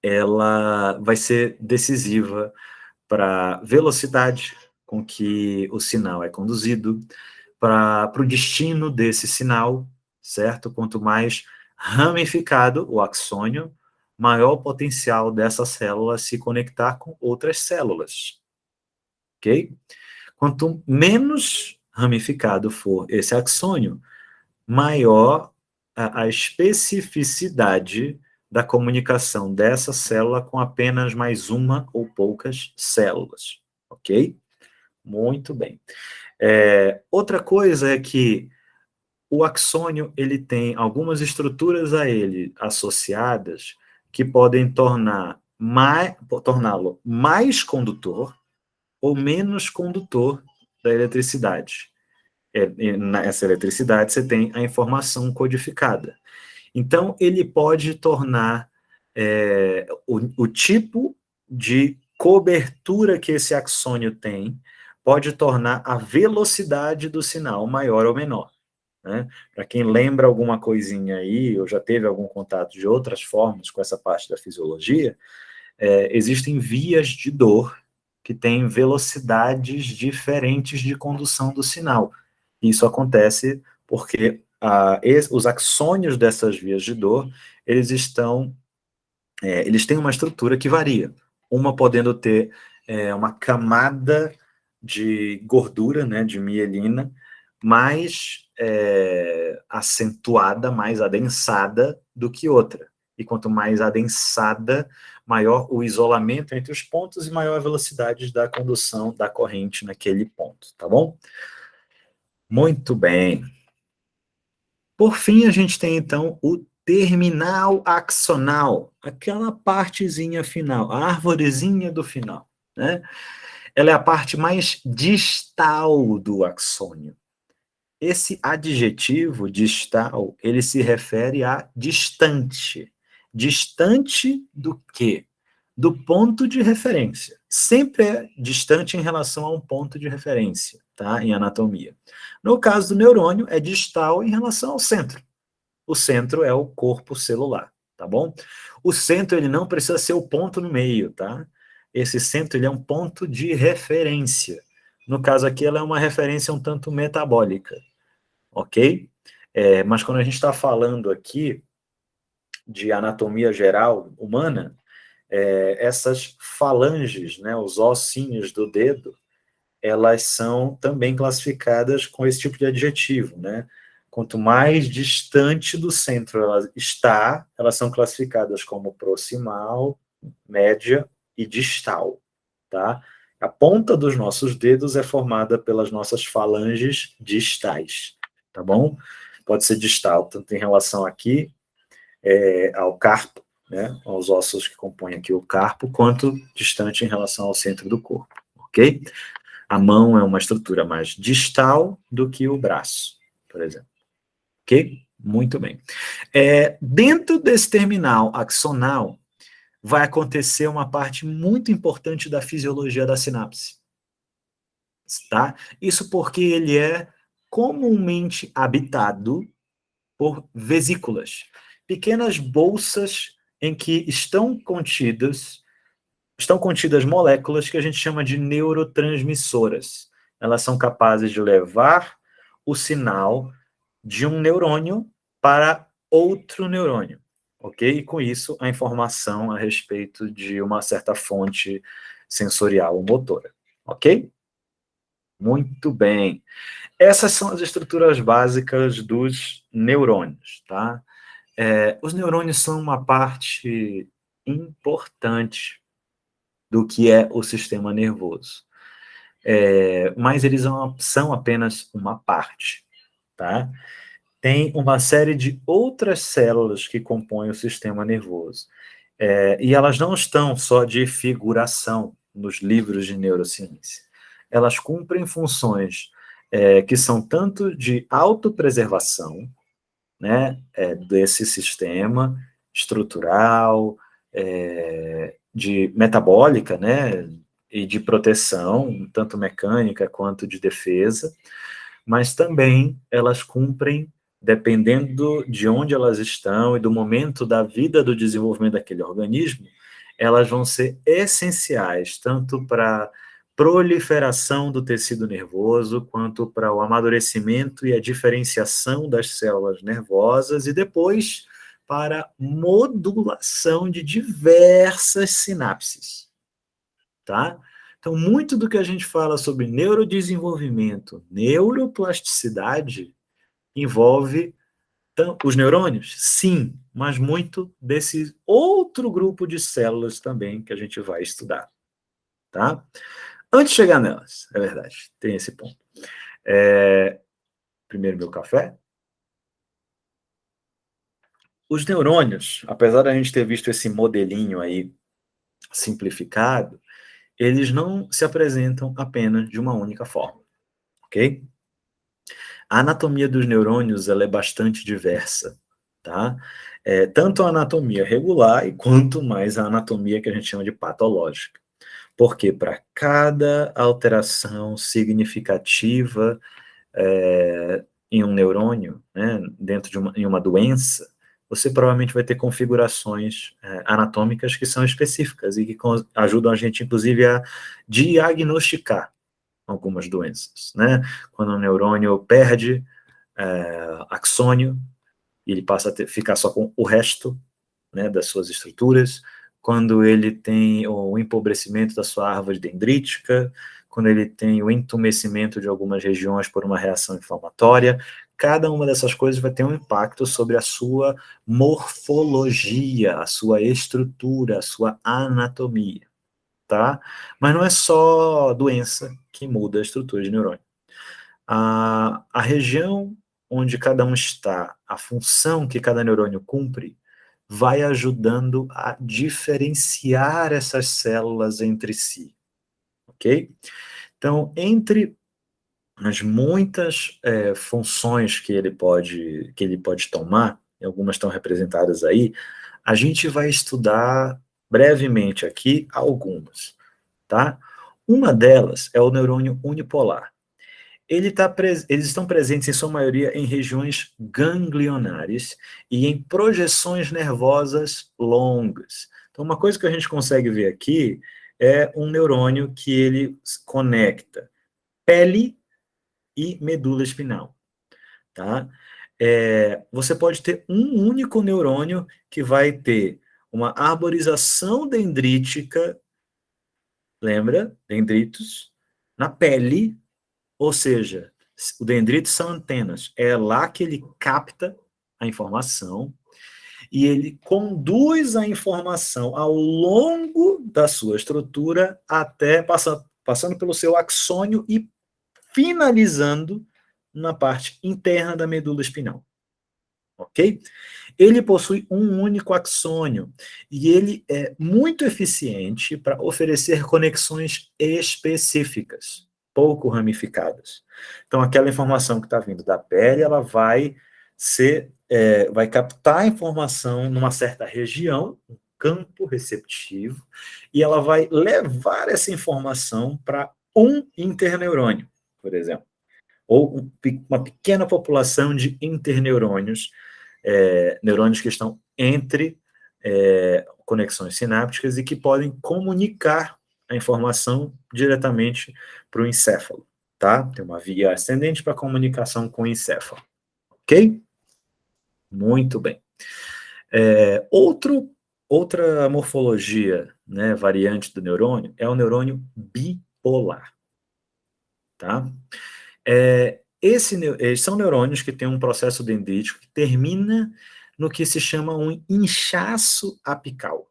ela vai ser decisiva para a velocidade com que o sinal é conduzido, para o destino desse sinal, certo? Quanto mais ramificado o axônio, maior o potencial dessa célula se conectar com outras células, ok? Quanto menos ramificado for esse axônio, maior a especificidade da comunicação dessa célula com apenas mais uma ou poucas células, ok? Muito bem. Outra coisa é que o axônio ele tem algumas estruturas a ele associadas que podem torná-lo mais condutor ou menos condutor da eletricidade. Nessa eletricidade você tem a informação codificada. Então, ele pode tornar o tipo de cobertura que esse axônio tem, pode tornar a velocidade do sinal maior ou menor. Né? Para quem lembra alguma coisinha aí, ou já teve algum contato de outras formas com essa parte da fisiologia, existem vias de dor que têm velocidades diferentes de condução do sinal. Isso acontece porque os axônios dessas vias de dor, eles têm uma estrutura que varia. Uma podendo ter uma camada de gordura, né, de mielina, mais acentuada, mais adensada do que outra. E quanto mais adensada, maior o isolamento entre os pontos e maior a velocidade da condução da corrente naquele ponto, tá bom? Muito bem. Por fim, a gente tem, então, o terminal axonal, aquela partezinha final, a arvorezinha do final, né? Ela é a parte mais distal do axônio. Esse adjetivo distal, ele se refere a distante. Distante do quê? Do ponto de referência. Sempre é distante em relação a um ponto de referência, tá? Em anatomia. No caso do neurônio, é distal em relação ao centro. O centro é o corpo celular, tá bom? O centro, ele não precisa ser o ponto no meio, tá? Esse centro, ele é um ponto de referência. No caso aqui, ela é uma referência um tanto metabólica, ok? Mas quando a gente está falando aqui de anatomia geral humana, essas falanges, né, os ossinhos do dedo, elas são também classificadas com esse tipo de adjetivo, né? Quanto mais distante do centro ela está, elas são classificadas como proximal, média e distal, tá? A ponta dos nossos dedos é formada pelas nossas falanges distais, tá bom? Pode ser distal, tanto em relação aqui ao carpo, né, aos ossos que compõem aqui o carpo, quanto distante em relação ao centro do corpo, ok? A mão é uma estrutura mais distal do que o braço, por exemplo. Ok? Muito bem. Dentro desse terminal axonal, vai acontecer uma parte muito importante da fisiologia da sinapse. Tá? Isso porque ele é comumente habitado por vesículas, pequenas bolsas em que estão contidas moléculas que a gente chama de neurotransmissoras. elas são capazes de levar o sinal de um neurônio para outro neurônio, ok? E com isso, a informação a respeito de uma certa fonte sensorial ou motora, ok? Muito bem. Essas são as estruturas básicas dos neurônios, tá? Os neurônios são uma parte importante do que é o sistema nervoso. Mas eles são apenas uma parte, tá? Tem uma série de outras células que compõem o sistema nervoso. E elas não estão só de figuração nos livros de neurociência. Elas cumprem funções que são tanto de autopreservação, né, desse sistema estrutural, de metabólica, né, e de proteção, tanto mecânica quanto de defesa, mas também elas cumprem, dependendo de onde elas estão e do momento da vida do desenvolvimento daquele organismo, elas vão ser essenciais, tanto para proliferação do tecido nervoso, quanto para o amadurecimento e a diferenciação das células nervosas, e depois para modulação de diversas sinapses, tá? Então, muito do que a gente fala sobre neurodesenvolvimento, neuroplasticidade, envolve os neurônios? Sim, mas muito desse outro grupo de células também que a gente vai estudar, tá? Antes de chegar nelas, é verdade, tem esse ponto. Primeiro meu café. Os neurônios, apesar da gente ter visto esse modelinho aí simplificado, eles não se apresentam apenas de uma única forma, ok? A anatomia dos neurônios ela é bastante diversa, tá? Tanto a anatomia regular e quanto mais a anatomia que a gente chama de patológica. Porque para cada alteração significativa em um neurônio, né, dentro em uma doença, você provavelmente vai ter configurações anatômicas que são específicas e que ajudam a gente, inclusive, a diagnosticar algumas doenças, né? Quando o neurônio perde axônio, ele passa a ficar só com o resto, né, das suas estruturas. Quando ele tem o empobrecimento da sua árvore dendrítica, quando ele tem o entumecimento de algumas regiões por uma reação inflamatória, cada uma dessas coisas vai ter um impacto sobre a sua morfologia, a sua estrutura, a sua anatomia, tá? Mas não é só doença que muda a estrutura de neurônio. A região onde cada um está, a função que cada neurônio cumpre, vai ajudando a diferenciar essas células entre si, ok? Então, entre as muitas funções que ele pode tomar, e algumas estão representadas aí, a gente vai estudar brevemente aqui algumas, tá? Uma delas é o neurônio unipolar. Eles estão presentes, em sua maioria, em regiões ganglionares e em projeções nervosas longas. Então, uma coisa que a gente consegue ver aqui é um neurônio que ele conecta pele e medula espinal, tá? Você pode ter um único neurônio que vai ter uma arborização dendrítica, lembra? Dendritos, na pele, ou seja, o dendrito são antenas, é lá que ele capta a informação e ele conduz a informação ao longo da sua estrutura até passando pelo seu axônio e finalizando na parte interna da medula espinal, ok? Ele possui um único axônio e ele é muito eficiente para oferecer conexões específicas, pouco ramificadas. Então, aquela informação que está vindo da pele, ela vai vai captar a informação numa certa região, um campo receptivo, e ela vai levar essa informação para um interneurônio, por exemplo, ou uma pequena população de interneurônios, neurônios que estão entre conexões sinápticas e que podem comunicar a informação diretamente para o encéfalo, tá? Tem uma via ascendente para comunicação com o encéfalo, ok? Muito bem. Outra morfologia, né, variante do neurônio é o neurônio bipolar, tá? Eles são neurônios que têm um processo dendrítico que termina no que se chama um inchaço apical,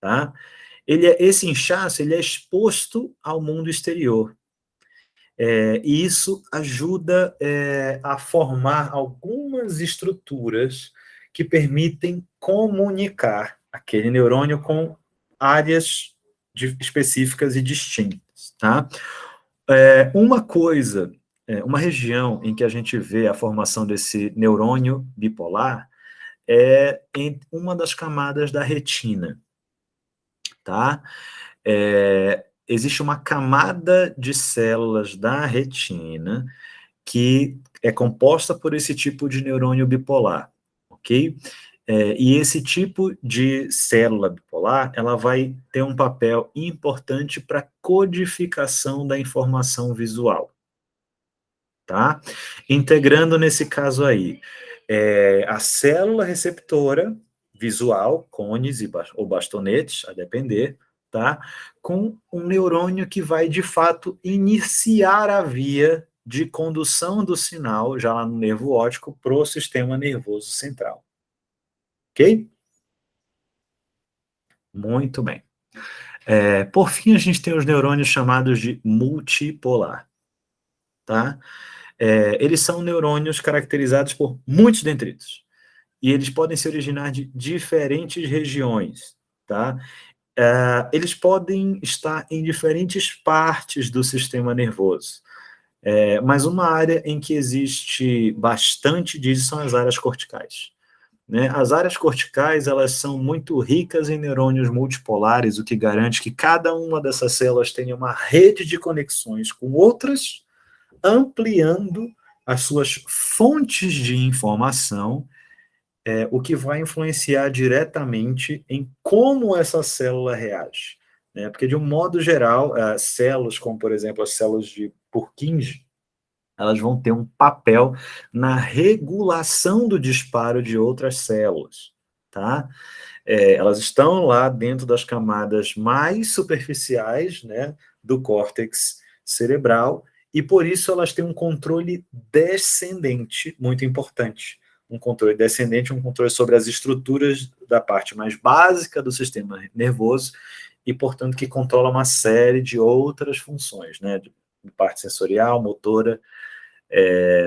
tá? Esse inchaço ele é exposto ao mundo exterior. E isso ajuda a formar algumas estruturas que permitem comunicar aquele neurônio com áreas específicas e distintas, tá? Uma região em que a gente vê a formação desse neurônio bipolar é em uma das camadas da retina, tá? Existe uma camada de células da retina que é composta por esse tipo de neurônio bipolar, ok? E esse tipo de célula bipolar, ela vai ter um papel importante para codificação da informação visual, tá? Integrando nesse caso aí, a célula receptora visual, cones ou bastonetes, a depender, tá? Com um neurônio que vai, de fato, iniciar a via de condução do sinal, já lá no nervo óptico, para o sistema nervoso central. Ok? Muito bem. Por fim, a gente tem os neurônios chamados de multipolar, tá? Eles são neurônios caracterizados por muitos dendritos, e eles podem se originar de diferentes regiões, tá? Eles podem estar em diferentes partes do sistema nervoso, mas uma área em que existe bastante disso são as áreas corticais, né? As áreas corticais, elas são muito ricas em neurônios multipolares, o que garante que cada uma dessas células tenha uma rede de conexões com outras, ampliando as suas fontes de informação, o que vai influenciar diretamente em como essa célula reage, né? Porque, de um modo geral, células como, por exemplo, as células de Purkinje, elas vão ter um papel na regulação do disparo de outras células, tá? Elas estão lá dentro das camadas mais superficiais, né, do córtex cerebral, e por isso elas têm um controle descendente muito importante. Um controle descendente, um controle sobre as estruturas da parte mais básica do sistema nervoso, e, portanto, que controla uma série de outras funções, né, de parte sensorial, motora,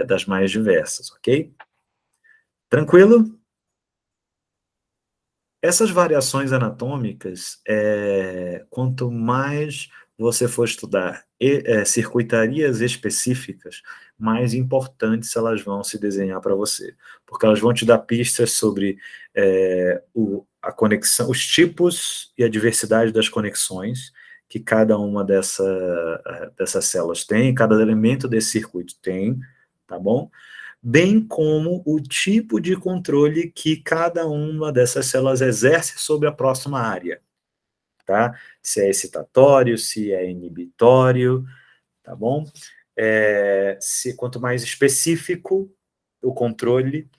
das mais diversas, ok? Tranquilo? Essas variações anatômicas, quanto mais você for estudar circuitarias específicas, mais importantes elas vão se desenhar para você, porque elas vão te dar pistas sobre a conexão, os tipos e a diversidade das conexões que cada uma dessas células tem, cada elemento desse circuito tem, tá bom? Bem como o tipo de controle que cada uma dessas células exerce sobre a próxima área, tá? Se é excitatório, se é inibitório, tá bom? Quanto mais específico o controle,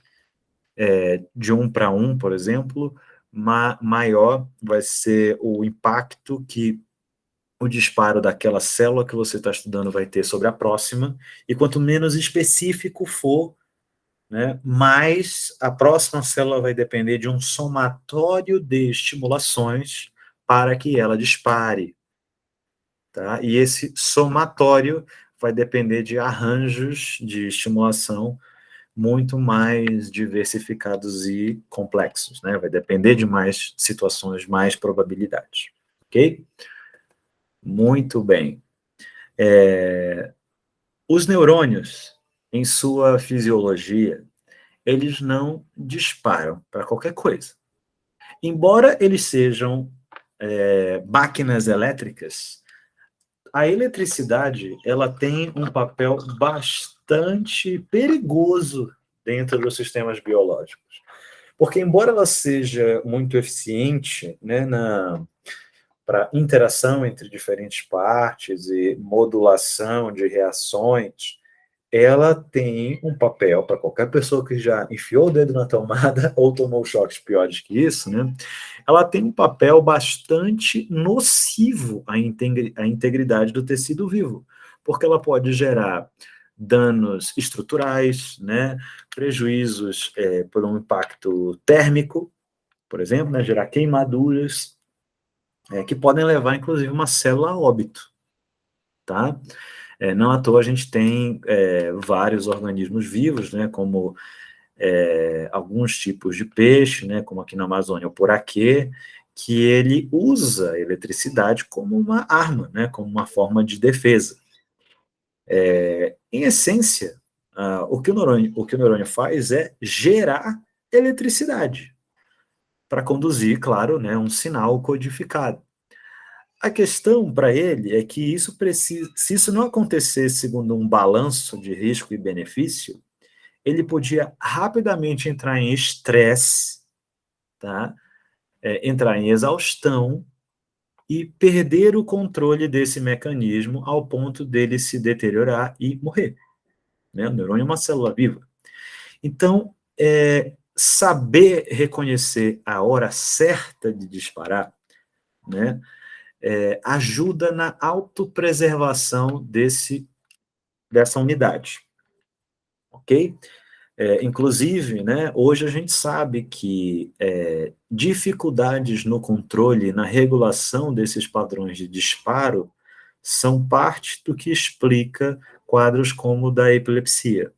de um para um, por exemplo, maior vai ser o impacto que o disparo daquela célula que você está estudando vai ter sobre a próxima, e quanto menos específico for, né, mais a próxima célula vai depender de um somatório de estimulações para que ela dispare, tá? E esse somatório vai depender de arranjos de estimulação muito mais diversificados e complexos, né? Vai depender de mais situações, mais probabilidades, ok? Muito bem. Os neurônios, em sua fisiologia, eles não disparam para qualquer coisa. Embora eles sejam máquinas elétricas, a eletricidade ela tem um papel bastante perigoso dentro dos sistemas biológicos. Porque, embora ela seja muito eficiente, né, para interação entre diferentes partes e modulação de reações, ela tem um papel para qualquer pessoa que já enfiou o dedo na tomada ou tomou choques piores que isso, né? Ela tem um papel bastante nocivo à integridade do tecido vivo, porque ela pode gerar danos estruturais, né? Prejuízos por um impacto térmico, por exemplo, né? Gerar queimaduras, que podem levar, inclusive, uma célula a óbito, tá? Não à toa a gente tem vários organismos vivos, né, como alguns tipos de peixe, né, como aqui na Amazônia o poraquê, que ele usa a eletricidade como uma arma, né, como uma forma de defesa. Em essência, o que o neurônio faz é gerar eletricidade, para conduzir, claro, né, um sinal codificado. A questão para ele é que se isso não acontecesse segundo um balanço de risco e benefício, ele podia rapidamente entrar em estresse, tá? Entrar em exaustão e perder o controle desse mecanismo ao ponto dele se deteriorar e morrer, né? O neurônio é uma célula viva. Então, saber reconhecer a hora certa de disparar, né? Ajuda na autopreservação dessa unidade, ok? Inclusive, né, hoje a gente sabe que dificuldades no controle, na regulação desses padrões de disparo, são parte do que explica quadros como o da epilepsia,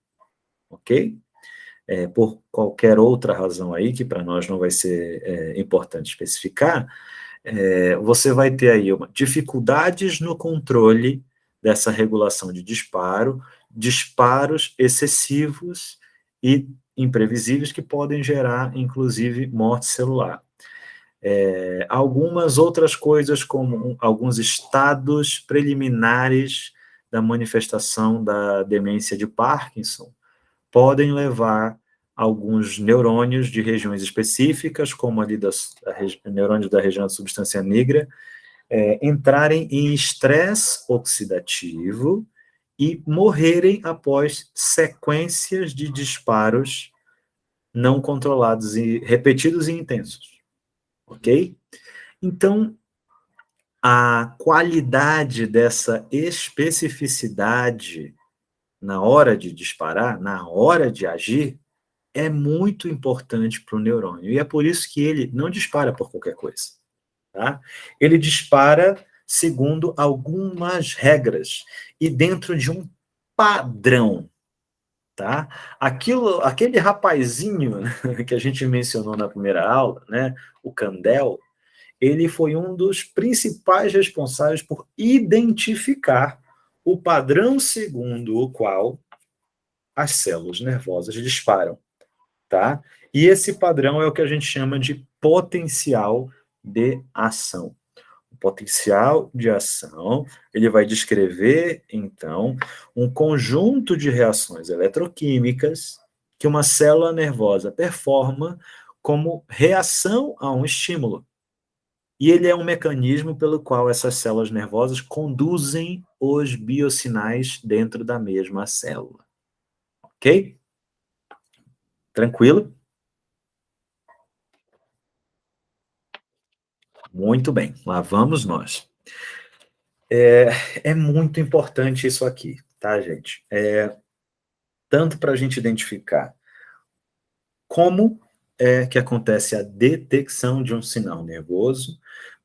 ok? Por qualquer outra razão aí, que para nós não vai ser importante especificar, você vai ter aí dificuldades no controle dessa regulação de disparo, disparos excessivos e imprevisíveis que podem gerar, inclusive, morte celular. Algumas outras coisas, como alguns estados preliminares da manifestação da demência de Parkinson, podem levar alguns neurônios de regiões específicas, como ali neurônios da região da substância negra, entrarem em estresse oxidativo e morrerem após sequências de disparos não controlados e repetidos e intensos, ok? Então, a qualidade dessa especificidade na hora de disparar, na hora de agir, é muito importante para o neurônio. E é por isso que ele não dispara por qualquer coisa. Tá? Ele dispara segundo algumas regras e dentro de um padrão. Tá? Aquele rapazinho, né, que a gente mencionou na primeira aula, né, o Kandel, ele foi um dos principais responsáveis por identificar o padrão segundo o qual as células nervosas disparam, tá? E esse padrão é o que a gente chama de potencial de ação. O potencial de ação, ele vai descrever, então, um conjunto de reações eletroquímicas que uma célula nervosa performa como reação a um estímulo. E ele é um mecanismo pelo qual essas células nervosas conduzem os biosinais dentro da mesma célula. Ok? Tranquilo? Muito bem, lá vamos nós. É muito importante isso aqui, tá, gente? Tanto para a gente identificar como é que acontece a detecção de um sinal nervoso,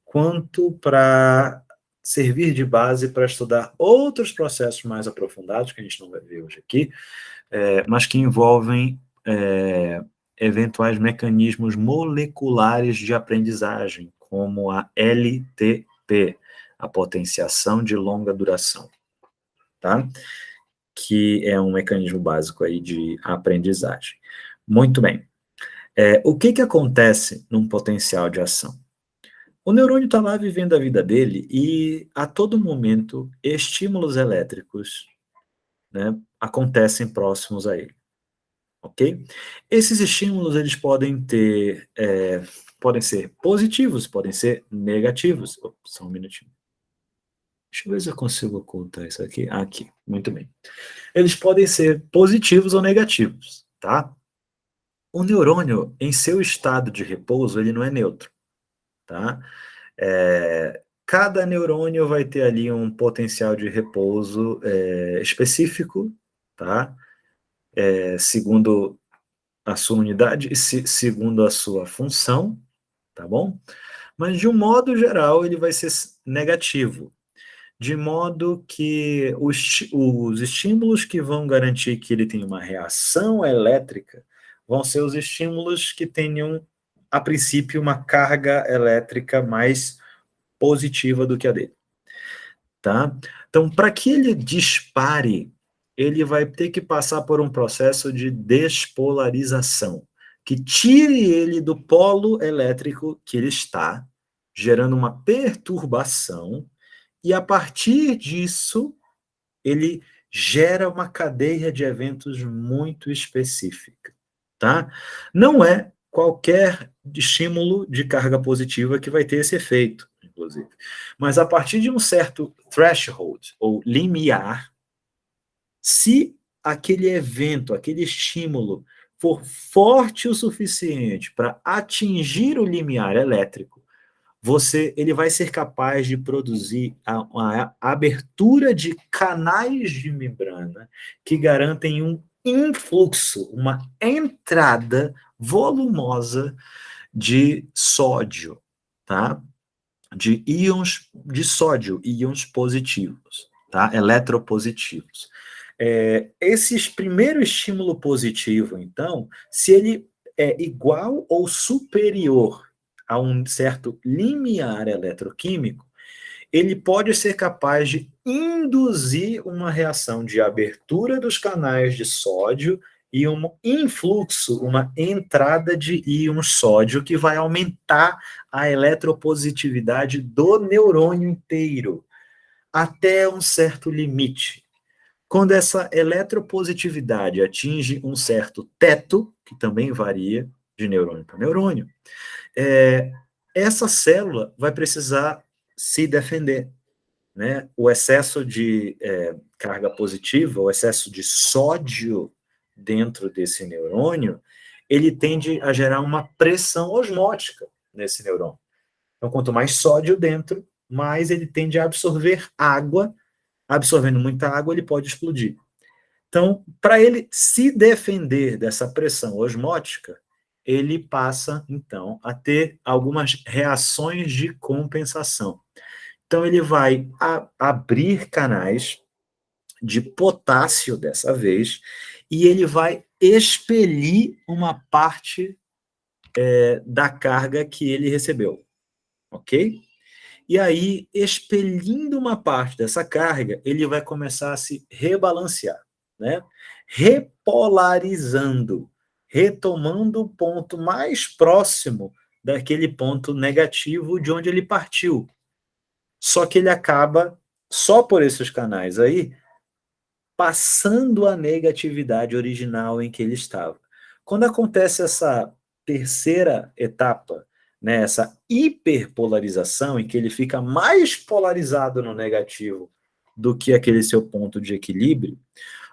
quanto para servir de base para estudar outros processos mais aprofundados, que a gente não vai ver hoje aqui, mas que envolvem eventuais mecanismos moleculares de aprendizagem, como a LTP, a potenciação de longa duração, tá? Que é um mecanismo básico aí de aprendizagem. Muito bem. O que acontece num potencial de ação? O neurônio está lá vivendo a vida dele e, a todo momento, estímulos elétricos, né, acontecem próximos a ele. ok? Esses estímulos, eles podem ser positivos, podem ser negativos. Ops, só um minutinho. Deixa eu ver se eu consigo ocultar isso aqui. Aqui, muito bem. Eles podem ser positivos ou negativos, tá? O neurônio, em seu estado de repouso, ele não é neutro, tá? Cada neurônio vai ter ali um potencial de repouso específico, tá? Segundo a sua unidade e segundo a sua função, tá bom? Mas, de um modo geral, ele vai ser negativo, de modo que os estímulos que vão garantir que ele tenha uma reação elétrica vão ser os estímulos que tenham, a princípio, uma carga elétrica mais positiva do que a dele, tá? Então, para que ele dispare, ele vai ter que passar por um processo de despolarização, que tire ele do polo elétrico que ele está, gerando uma perturbação, e a partir disso, ele gera uma cadeia de eventos muito específica, tá? Não é qualquer estímulo de carga positiva que vai ter esse efeito, inclusive. Mas a partir de um certo threshold, ou limiar, se aquele evento, aquele estímulo, for forte o suficiente para atingir o limiar elétrico, ele vai ser capaz de produzir a abertura de canais de membrana que garantem um influxo, uma entrada volumosa de sódio, tá? De íons de sódio, íons positivos, tá? Eletropositivos. Esse primeiro estímulo positivo, então, se ele é igual ou superior a um certo limiar eletroquímico, ele pode ser capaz de induzir uma reação de abertura dos canais de sódio e um influxo, uma entrada de íons sódio que vai aumentar a eletropositividade do neurônio inteiro até um certo limite. Quando essa eletropositividade atinge um certo teto, que também varia de neurônio para neurônio, essa célula vai precisar se defender, né? O excesso de carga positiva, o excesso de sódio dentro desse neurônio, ele tende a gerar uma pressão osmótica nesse neurônio. Então, quanto mais sódio dentro, mais ele tende a absorver água. Absorvendo muita água, ele pode explodir. Então, para ele se defender dessa pressão osmótica, ele passa, então, a ter algumas reações de compensação. Então, ele vai abrir canais de potássio dessa vez, e ele vai expelir uma parte da carga que ele recebeu, ok? E aí, expelindo uma parte dessa carga, ele vai começar a se rebalancear, né? Repolarizando, retomando o ponto mais próximo daquele ponto negativo de onde ele partiu. Só que ele acaba, só por esses canais aí, passando a negatividade original em que ele estava. Quando acontece essa terceira etapa, né, essa hiperpolarização, em que ele fica mais polarizado no negativo do que aquele seu ponto de equilíbrio,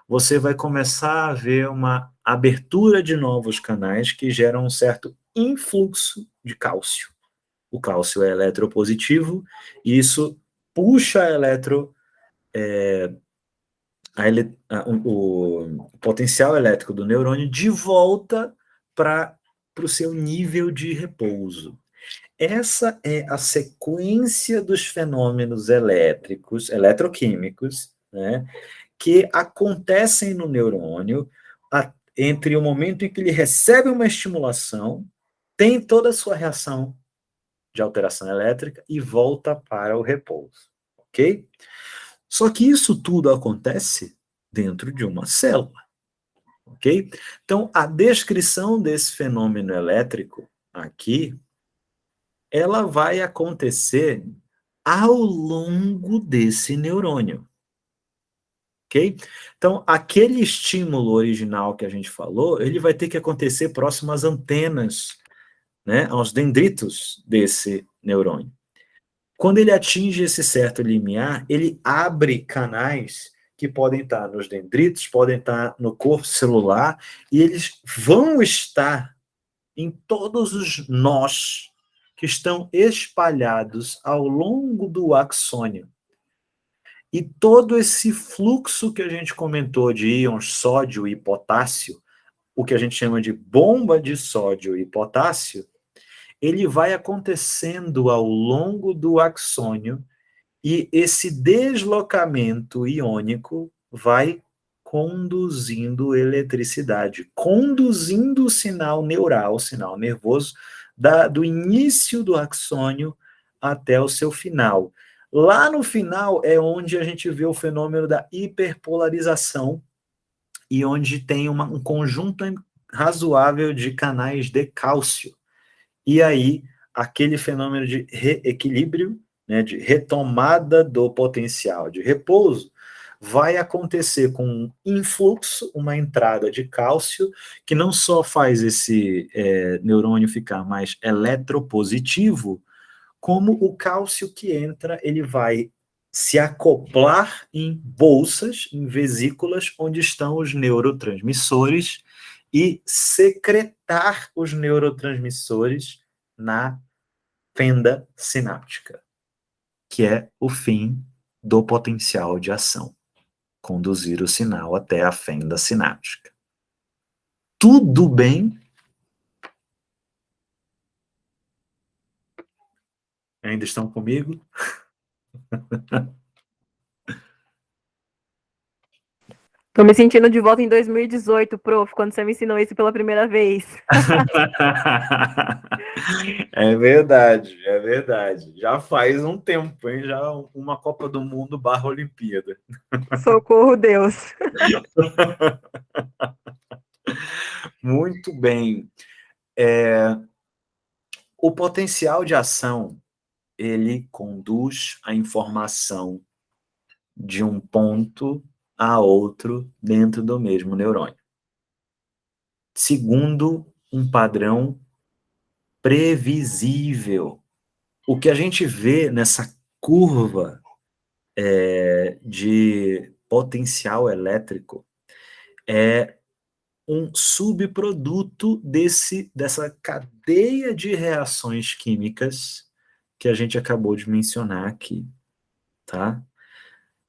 você vai começar a ver uma abertura de novos canais que geram um certo influxo de cálcio. O cálcio é eletropositivo, e isso puxa o potencial elétrico do neurônio de volta para o seu nível de repouso. Essa é a sequência dos fenômenos elétricos, eletroquímicos, né, que acontecem no neurônio entre o momento em que ele recebe uma estimulação, tem toda a sua reação de alteração elétrica e volta para o repouso, ok? Só que isso tudo acontece dentro de uma célula, ok? Então, a descrição desse fenômeno elétrico aqui, ela vai acontecer ao longo desse neurônio, ok? Então, aquele estímulo original que a gente falou, ele vai ter que acontecer próximo às antenas, né, aos dendritos desse neurônio. Quando ele atinge esse certo limiar, ele abre canais que podem estar nos dendritos, podem estar no corpo celular, e eles vão estar em todos os nós que estão espalhados ao longo do axônio. E todo esse fluxo que a gente comentou de íons sódio e potássio, o que a gente chama de bomba de sódio e potássio, ele vai acontecendo ao longo do axônio e esse deslocamento iônico vai conduzindo eletricidade, conduzindo o sinal neural, o sinal nervoso, do início do axônio até o seu final. Lá no final é onde a gente vê o fenômeno da hiperpolarização e onde tem um conjunto razoável de canais de cálcio. E aí, aquele fenômeno de reequilíbrio, né, de retomada do potencial de repouso, vai acontecer com um influxo, uma entrada de cálcio, que não só faz esse neurônio ficar mais eletropositivo, como o cálcio que entra, ele vai se acoplar em bolsas, em vesículas, onde estão os neurotransmissores, e secretar os neurotransmissores na fenda sináptica, que é o fim do potencial de ação, conduzir o sinal até a fenda sináptica. Tudo bem? Ainda estão comigo? Tô me sentindo de volta em 2018, prof, quando você me ensinou isso pela primeira vez. É verdade, é verdade. Já faz um tempo, hein? Já uma Copa do Mundo / Olimpíada. Socorro, Deus. Muito bem. O potencial de ação, ele conduz a informação de um ponto a outro dentro do mesmo neurônio, segundo um padrão previsível. O que a gente vê nessa curva de potencial elétrico é um subproduto dessa cadeia de reações químicas que a gente acabou de mencionar aqui, tá?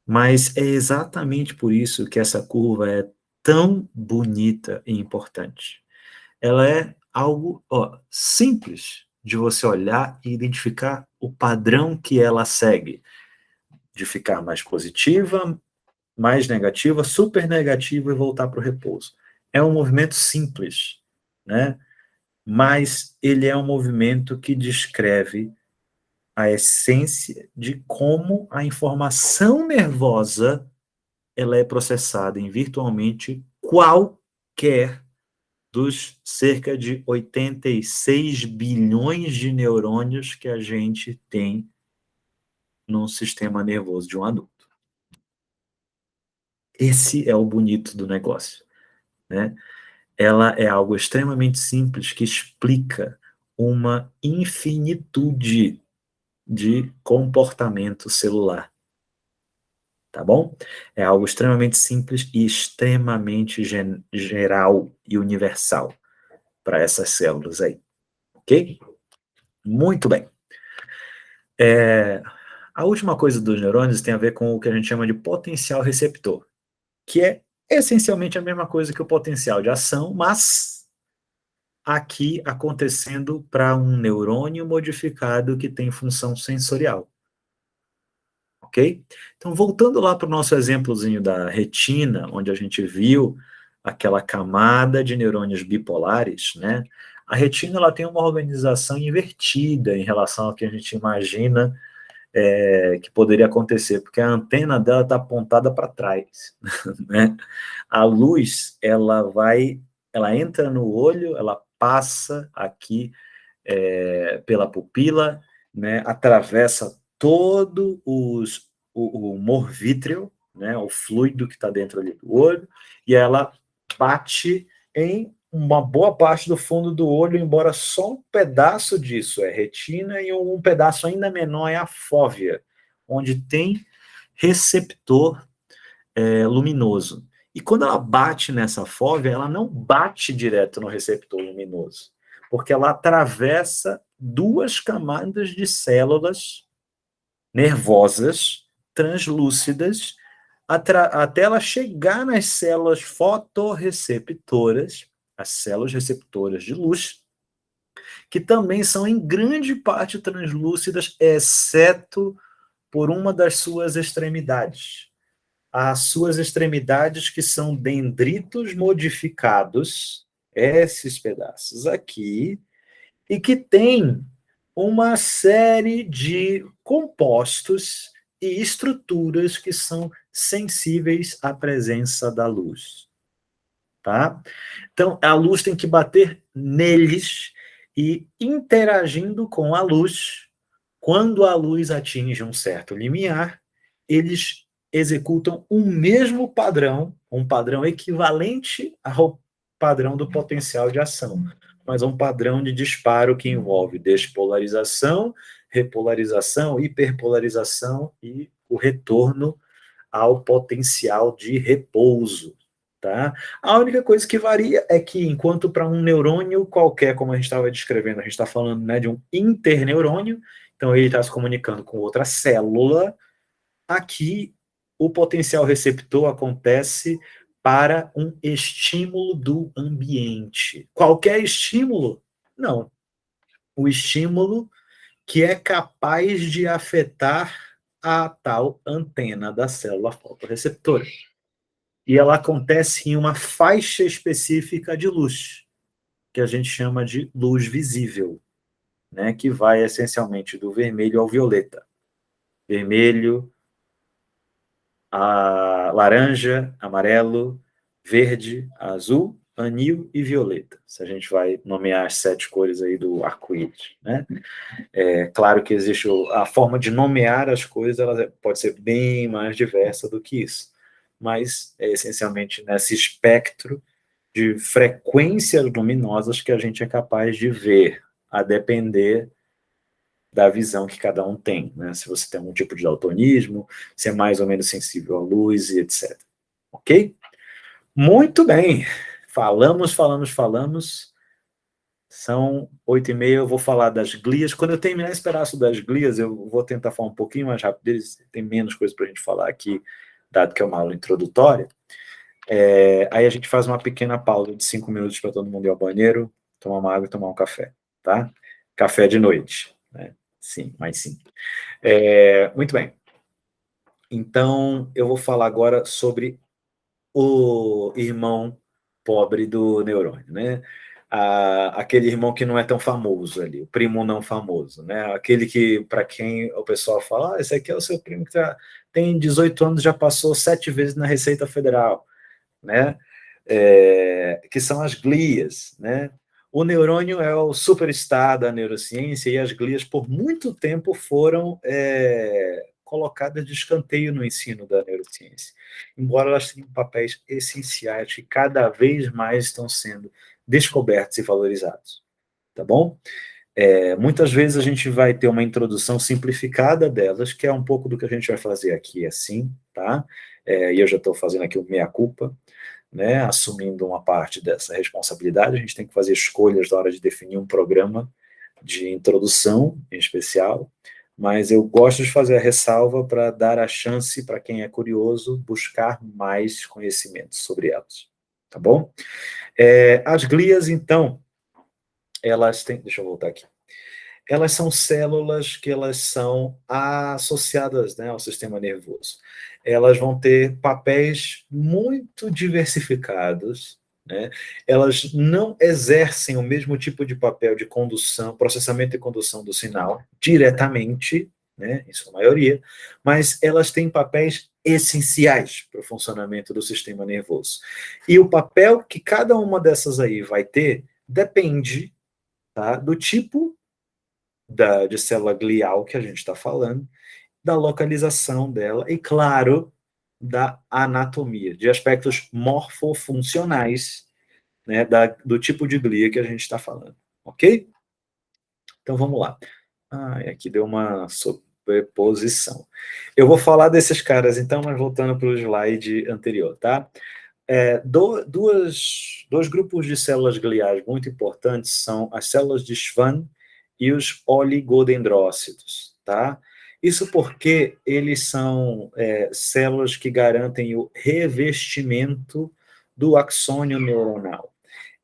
Mas é exatamente por isso que essa curva é tão bonita e importante. Ela é algo simples de você olhar e identificar o padrão que ela segue, de ficar mais positiva, mais negativa, super negativa e voltar para o repouso. É um movimento simples, né? Mas ele é um movimento que descreve a essência de como a informação nervosa ela é processada em virtualmente qualquer dos cerca de 86 bilhões de neurônios que a gente tem no sistema nervoso de um adulto. Esse é o bonito do negócio, né? Ela é algo extremamente simples que explica uma infinitude de comportamento celular, tá bom? É algo extremamente simples e extremamente geral e universal para essas células aí, ok? Muito bem. A última coisa dos neurônios tem a ver com o que a gente chama de potencial receptor, que é essencialmente a mesma coisa que o potencial de ação, mas aqui acontecendo para um neurônio modificado que tem função sensorial. Ok? Então, voltando lá para o nosso exemplozinho da retina, onde a gente viu aquela camada de neurônios bipolares, né? A retina ela tem uma organização invertida em relação ao que a gente imagina que poderia acontecer, porque a antena dela está apontada para trás, né? A luz, ela entra no olho, ela passa aqui pela pupila, né? Atravessa todo o humor vítreo, né, o fluido que está dentro ali do olho, e ela bate em uma boa parte do fundo do olho, embora só um pedaço disso é retina e um pedaço ainda menor é a fóvea, onde tem receptor luminoso. E quando ela bate nessa fóvea, ela não bate direto no receptor luminoso, porque ela atravessa duas camadas de células nervosas translúcidas até ela chegar nas células fotorreceptoras, as células receptoras de luz, que também são em grande parte translúcidas, exceto por uma das suas extremidades. As suas extremidades que são dendritos modificados, esses pedaços aqui, e que tem uma série de compostos e estruturas que são sensíveis à presença da luz, tá? Então, a luz tem que bater neles e interagindo com a luz, quando a luz atinge um certo limiar, eles executam o mesmo padrão, um padrão equivalente ao padrão do potencial de ação, mas um padrão de disparo que envolve despolarização, repolarização, hiperpolarização e o retorno ao potencial de repouso. Tá? A única coisa que varia é que, enquanto para um neurônio qualquer, como a gente estava descrevendo, a gente está falando, né, de um interneurônio, então ele está se comunicando com outra célula, aqui o potencial receptor acontece para um estímulo do ambiente. Qualquer estímulo? Não. O estímulo que é capaz de afetar a tal antena da célula fotorreceptora. E ela acontece em uma faixa específica de luz, que a gente chama de luz visível, né, que vai essencialmente do vermelho ao violeta. Vermelho, a laranja, amarelo, verde, azul, anil e violeta, se a gente vai nomear as 7 cores aí do arco-íris, né? É claro que existe a forma de nomear as coisas, ela pode ser bem mais diversa do que isso, mas é essencialmente nesse espectro de frequências luminosas que a gente é capaz de ver, a depender da visão que cada um tem, né? Se você tem algum tipo de daltonismo, se é mais ou menos sensível à luz e etc. Ok? Muito bem. Falamos. São 8h30, eu vou falar das glias. Quando eu terminar esse pedaço das glias, eu vou tentar falar um pouquinho mais rápido deles, tem menos coisa para a gente falar aqui, dado que é uma aula introdutória. Aí a gente faz uma pequena pausa de 5 minutos para todo mundo ir ao banheiro, tomar uma água e tomar um café, tá? Café de noite, né? Sim, mas sim. Muito bem. Então, eu vou falar agora sobre o irmão pobre do neurônio, né? Aquele irmão que não é tão famoso ali, o primo não famoso, né? Aquele que, para quem o pessoal fala, esse aqui é o seu primo que tem 18 anos, já passou 7 vezes na Receita Federal, né? Que são as glias, né? O neurônio é o superstar da neurociência e as glias, por muito tempo, foram colocadas de escanteio no ensino da neurociência, embora elas tenham papéis essenciais que cada vez mais estão sendo descobertos e valorizados, tá bom? Muitas vezes a gente vai ter uma introdução simplificada delas, que é um pouco do que a gente vai fazer aqui, assim, tá? E eu já estou fazendo aqui o meia-culpa, né, assumindo uma parte dessa responsabilidade. A gente tem que fazer escolhas na hora de definir um programa de introdução, em especial, mas eu gosto de fazer a ressalva para dar a chance para quem é curioso buscar mais conhecimentos sobre elas, tá bom? As glias, então, elas têm... Deixa eu voltar aqui. Elas são células que elas são associadas, né, ao sistema nervoso. Elas vão ter papéis muito diversificados, né? Elas não exercem o mesmo tipo de papel de condução, processamento e condução do sinal diretamente, né, em sua maioria, mas elas têm papéis essenciais para o funcionamento do sistema nervoso. E o papel que cada uma dessas aí vai ter depende, tá, do tipo de célula glial que a gente está falando, da localização dela e, claro, da anatomia, de aspectos morfofuncionais, né, do tipo de glia que a gente está falando, ok? Então vamos lá. Aqui deu uma sobreposição. Eu vou falar desses caras então, mas voltando para o slide anterior, tá? Dois grupos de células gliais muito importantes são as células de Schwann e os oligodendrócitos, tá? Isso porque eles são células que garantem o revestimento do axônio neuronal.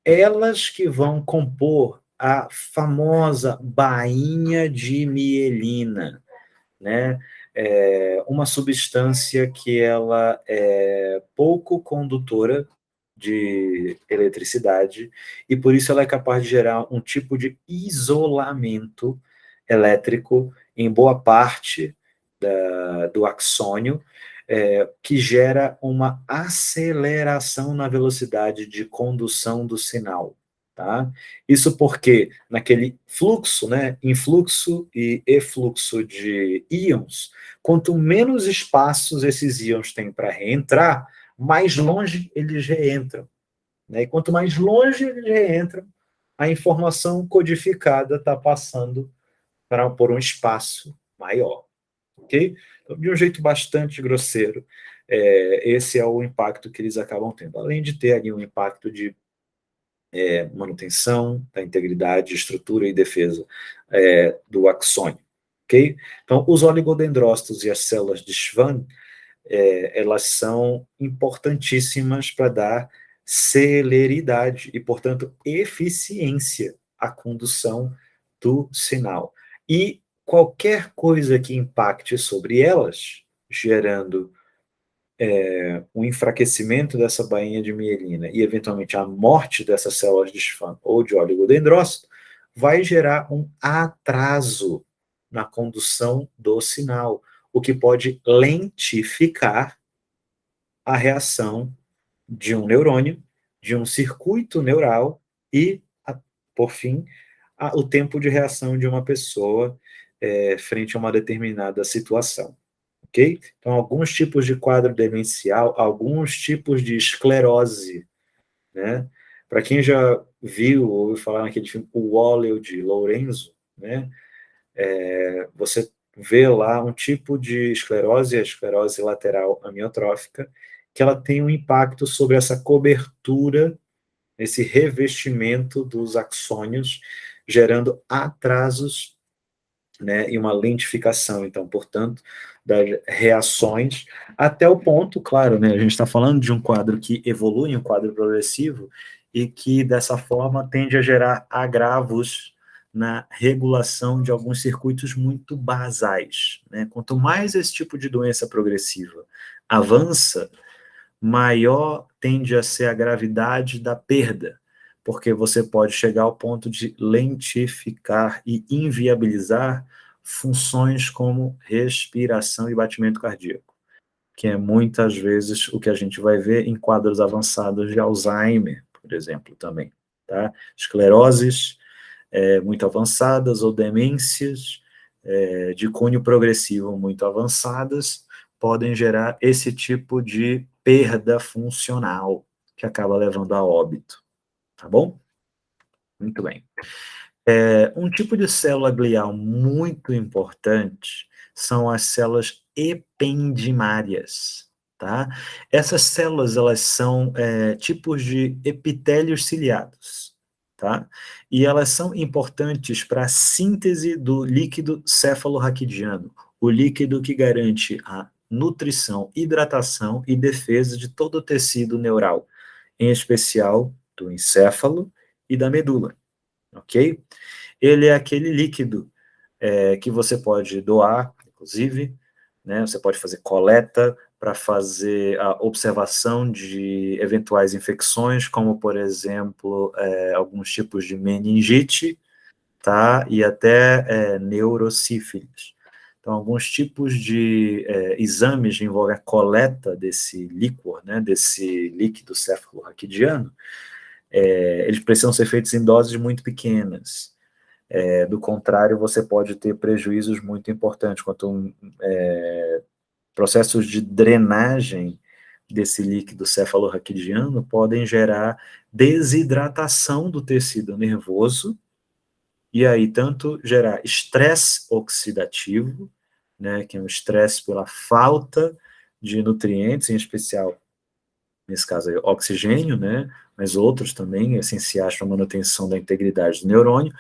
Elas que vão compor a famosa bainha de mielina, né? Uma substância que ela é pouco condutora de eletricidade e por isso ela é capaz de gerar um tipo de isolamento elétrico em boa parte do axônio, que gera uma aceleração na velocidade de condução do sinal. Tá? Isso porque naquele fluxo, né, influxo e efluxo de íons, quanto menos espaços esses íons têm para reentrar, mais longe eles reentram. Né? E quanto mais longe eles reentram, a informação codificada está passando por um espaço maior. Ok? Então, de um jeito bastante grosseiro, esse é o impacto que eles acabam tendo. Além de ter ali um impacto de manutenção da integridade, estrutura e defesa do axônio. Okay? Então, os oligodendrócitos e as células de Schwann, elas são importantíssimas para dar celeridade e, portanto, eficiência à condução do sinal. E qualquer coisa que impacte sobre elas, gerando o enfraquecimento dessa bainha de mielina e, eventualmente, a morte dessas células de Schwann ou de oligodendrócito, vai gerar um atraso na condução do sinal, o que pode lentificar a reação de um neurônio, de um circuito neural e, por fim, o tempo de reação de uma pessoa frente a uma determinada situação. Ok? Então, alguns tipos de quadro demencial, alguns tipos de esclerose, né? Para quem já viu ou ouviu falar naquele filme O Óleo de Lorenzo, né? Você vê lá um tipo de esclerose, a esclerose lateral amiotrófica, que ela tem um impacto sobre essa cobertura, esse revestimento dos axônios, gerando atrasos, né, e uma lentificação, então, portanto, das reações, até o ponto, claro, né, a gente está falando de um quadro que evolui, um quadro progressivo, e que, dessa forma, tende a gerar agravos na regulação de alguns circuitos muito basais. Né? Quanto mais esse tipo de doença progressiva avança, maior tende a ser a gravidade da perda, porque você pode chegar ao ponto de lentificar e inviabilizar funções como respiração e batimento cardíaco, que é muitas vezes o que a gente vai ver em quadros avançados de Alzheimer, por exemplo, também. Tá? Escleroses muito avançadas ou demências de cunho progressivo muito avançadas podem gerar esse tipo de perda funcional que acaba levando a óbito. Tá bom? Muito bem. Um tipo de célula glial muito importante são as células ependimárias, tá? Essas células, elas são tipos de epitélios ciliados, tá? E elas são importantes para a síntese do líquido cefalorraquidiano, o líquido que garante a nutrição, hidratação e defesa de todo o tecido neural, em especial do encéfalo e da medula, ok? Ele é aquele líquido que você pode doar, inclusive, né? Você pode fazer coleta para fazer a observação de eventuais infecções, como, por exemplo, alguns tipos de meningite, tá? E até neurosífilis. Então, alguns tipos de exames envolvem a coleta desse líquor, né? Desse líquido cefalorraquidiano, eles precisam ser feitos em doses muito pequenas. Do contrário, você pode ter prejuízos muito importantes, quanto Processos de drenagem desse líquido cefalorraquidiano podem gerar desidratação do tecido nervoso, e aí tanto gerar estresse oxidativo, né, que é um estresse pela falta de nutrientes, em especial, nesse caso aí, oxigênio, né, mas outros também essenciais para a manutenção da integridade do neurônio,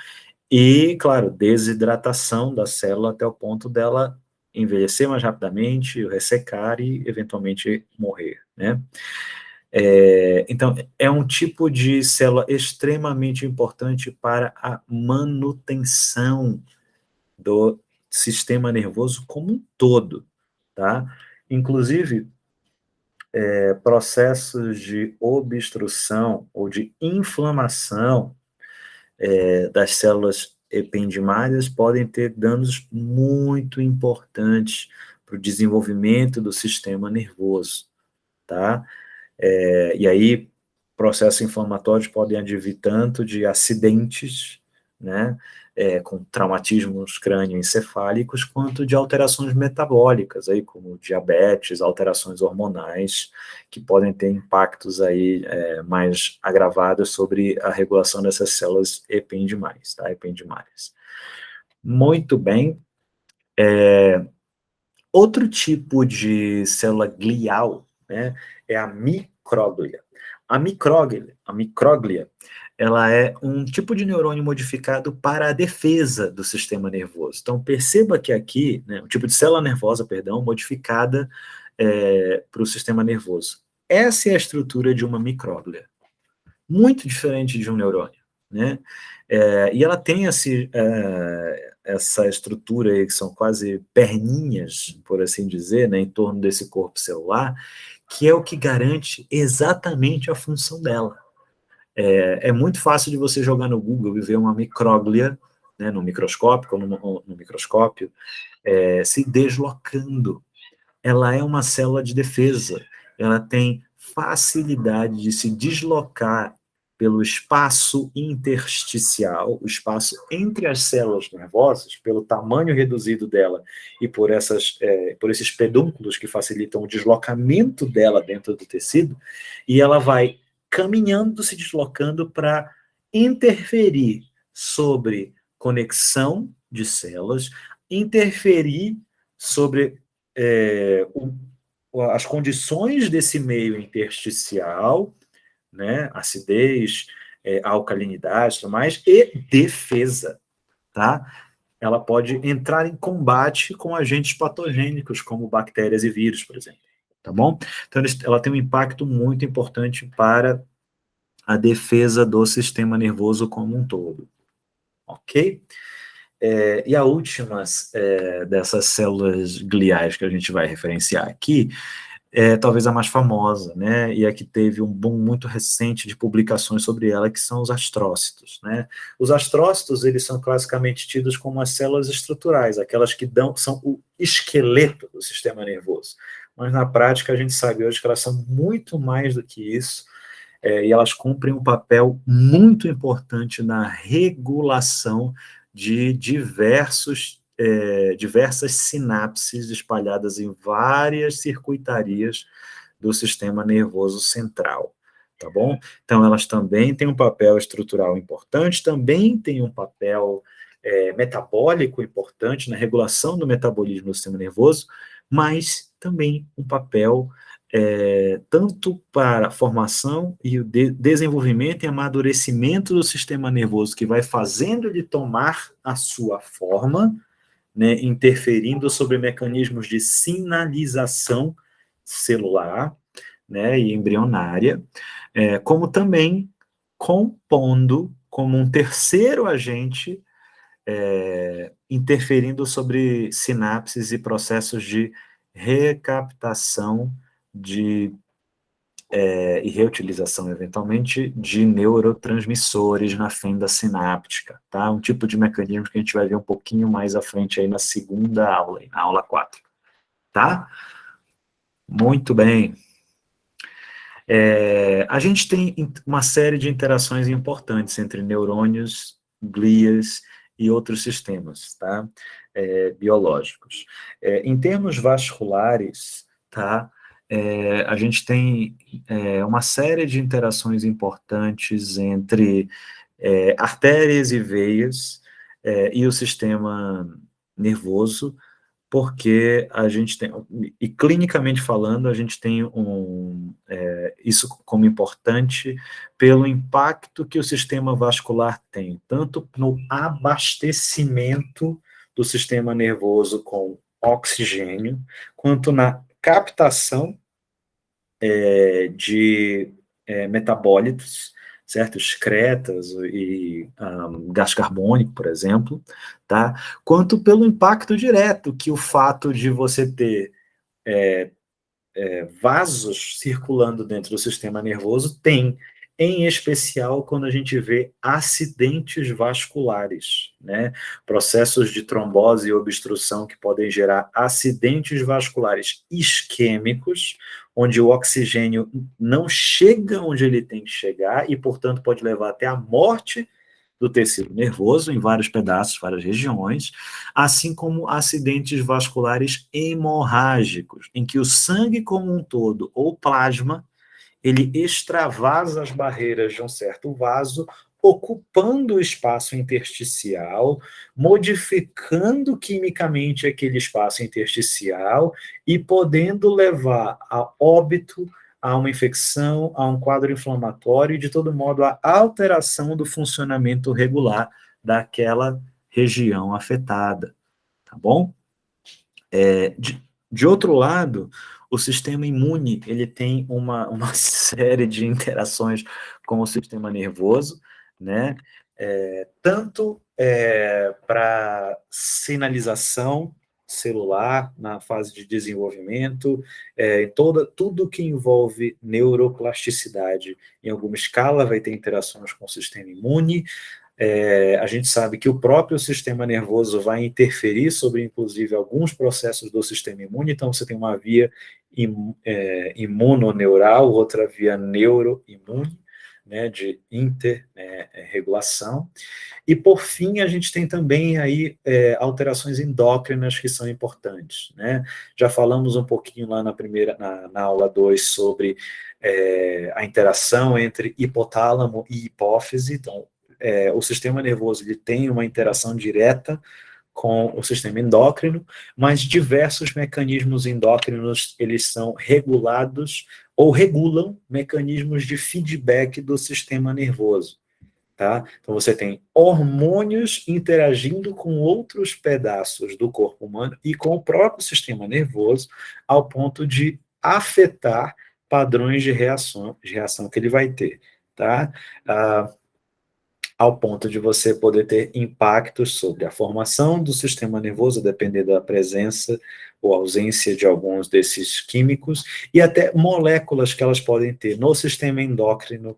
e, claro, desidratação da célula até o ponto dela envelhecer mais rapidamente, ressecar e, eventualmente, morrer, né? Então, é um tipo de célula extremamente importante para a manutenção do sistema nervoso como um todo, tá? Inclusive, processos de obstrução ou de inflamação das células ependimárias podem ter danos muito importantes para o desenvolvimento do sistema nervoso, tá? E aí, processos inflamatórios podem advir tanto de acidentes, né, com traumatismos crânioencefálicos, quanto de alterações metabólicas, aí, como diabetes, alterações hormonais, que podem ter impactos aí, mais agravados sobre a regulação dessas células ependimárias, tá, ependimárias. Muito bem. Outro tipo de célula glial, né, é a micróglia. A micróglia, ela é um tipo de neurônio modificado para a defesa do sistema nervoso. Então, perceba que aqui, né, um tipo de célula nervosa, perdão, modificada para o sistema nervoso. Essa é a estrutura de uma micróglia. Muito diferente de um neurônio, né? E ela tem essa estrutura aí, que são quase perninhas, por assim dizer, né, em torno desse corpo celular, que é o que garante exatamente a função dela. É muito fácil de você jogar no Google e ver uma micróglia, né, no microscópio, ou no microscópio, se deslocando. Ela é uma célula de defesa, ela tem facilidade de se deslocar pelo espaço intersticial, o espaço entre as células nervosas, pelo tamanho reduzido dela e por esses pedúnculos que facilitam o deslocamento dela dentro do tecido, e ela vai caminhando, se deslocando para interferir sobre conexão de células, interferir sobre as condições desse meio intersticial, né, acidez, alcalinidade, tudo mais, e defesa, tá? Ela pode entrar em combate com agentes patogênicos, como bactérias e vírus, por exemplo, tá bom? Então, ela tem um impacto muito importante para a defesa do sistema nervoso como um todo, ok? E a última dessas células gliais que a gente vai referenciar aqui talvez a mais famosa, né, e a que teve um boom muito recente de publicações sobre ela, que são os astrócitos, né. Os astrócitos, eles são classicamente tidos como as células estruturais, aquelas que são o esqueleto do sistema nervoso, mas na prática a gente sabe hoje que elas são muito mais do que isso, e elas cumprem um papel muito importante na regulação de diversas sinapses espalhadas em várias circuitarias do sistema nervoso central, tá bom? Então, elas também têm um papel estrutural importante, também têm um papel metabólico importante na regulação do metabolismo do sistema nervoso, mas também um papel tanto para a formação e o desenvolvimento e amadurecimento do sistema nervoso, que vai fazendo ele tomar a sua forma, né, interferindo sobre mecanismos de sinalização celular, né, e embrionária, como também compondo como um terceiro agente, interferindo sobre sinapses e processos de recaptação e reutilização, eventualmente, de neurotransmissores na fenda sináptica, tá? Um tipo de mecanismo que a gente vai ver um pouquinho mais à frente aí na segunda aula, na aula 4, tá? Muito bem. A gente tem uma série de interações importantes entre neurônios, glias e outros sistemas, tá? Biológicos. Em termos vasculares, tá? A gente tem uma série de interações importantes entre artérias e veias e o sistema nervoso, porque a gente tem, e clinicamente falando, a gente tem isso como importante pelo impacto que o sistema vascular tem, tanto no abastecimento do sistema nervoso com oxigênio, quanto na captação de metabólitos, certo? Excretas e gás carbônico, por exemplo, tá? Quanto pelo impacto direto que o fato de você ter vasos circulando dentro do sistema nervoso tem, em especial quando a gente vê acidentes vasculares, né? Processos de trombose e obstrução que podem gerar acidentes vasculares isquêmicos, onde o oxigênio não chega onde ele tem que chegar e, portanto, pode levar até a morte do tecido nervoso em vários pedaços, várias regiões, assim como acidentes vasculares hemorrágicos, em que o sangue como um todo, ou plasma, ele extravasa as barreiras de um certo vaso, ocupando o espaço intersticial, modificando quimicamente aquele espaço intersticial e podendo levar a óbito, a uma infecção, a um quadro inflamatório e, de todo modo, a alteração do funcionamento regular daquela região afetada, tá bom? De outro lado, o sistema imune, ele tem uma série de interações com o sistema nervoso, né? Tanto para sinalização celular, na fase de desenvolvimento, tudo que envolve neuroplasticidade, em alguma escala vai ter interações com o sistema imune. A gente sabe que o próprio sistema nervoso vai interferir sobre, inclusive, alguns processos do sistema imune, então você tem uma via imunoneural, outra via neuroimune, né, de interregulação. E, por fim, a gente tem também aí alterações endócrinas que são importantes, né? Já falamos um pouquinho lá na aula 2 sobre a interação entre hipotálamo e hipófise, então, o sistema nervoso ele tem uma interação direta com o sistema endócrino, mas diversos mecanismos endócrinos eles são regulados ou regulam mecanismos de feedback do sistema nervoso, tá? Então você tem hormônios interagindo com outros pedaços do corpo humano e com o próprio sistema nervoso, ao ponto de afetar padrões de reação que ele vai ter, tá? Ao ponto de você poder ter impactos sobre a formação do sistema nervoso, dependendo da presença ou ausência de alguns desses químicos, e até moléculas que elas podem ter no sistema endócrino,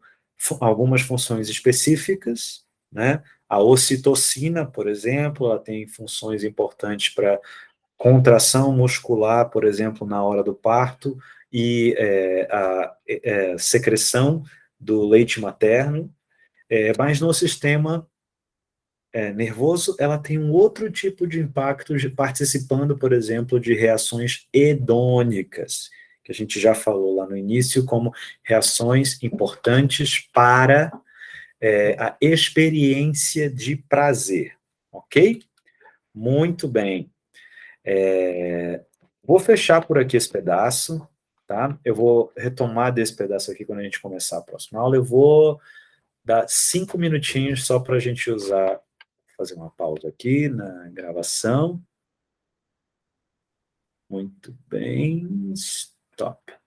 algumas funções específicas, né? A ocitocina, por exemplo, ela tem funções importantes para contração muscular, por exemplo, na hora do parto, e a secreção do leite materno, mas no sistema nervoso, ela tem um outro tipo de impacto, participando, por exemplo, de reações hedônicas, que a gente já falou lá no início, como reações importantes para a experiência de prazer, ok? Muito bem. Vou fechar por aqui esse pedaço, tá? Eu vou retomar desse pedaço aqui quando a gente começar a próxima aula. Eu vou dar 5 minutinhos só para a gente fazer uma pausa aqui na gravação. Muito bem, stop.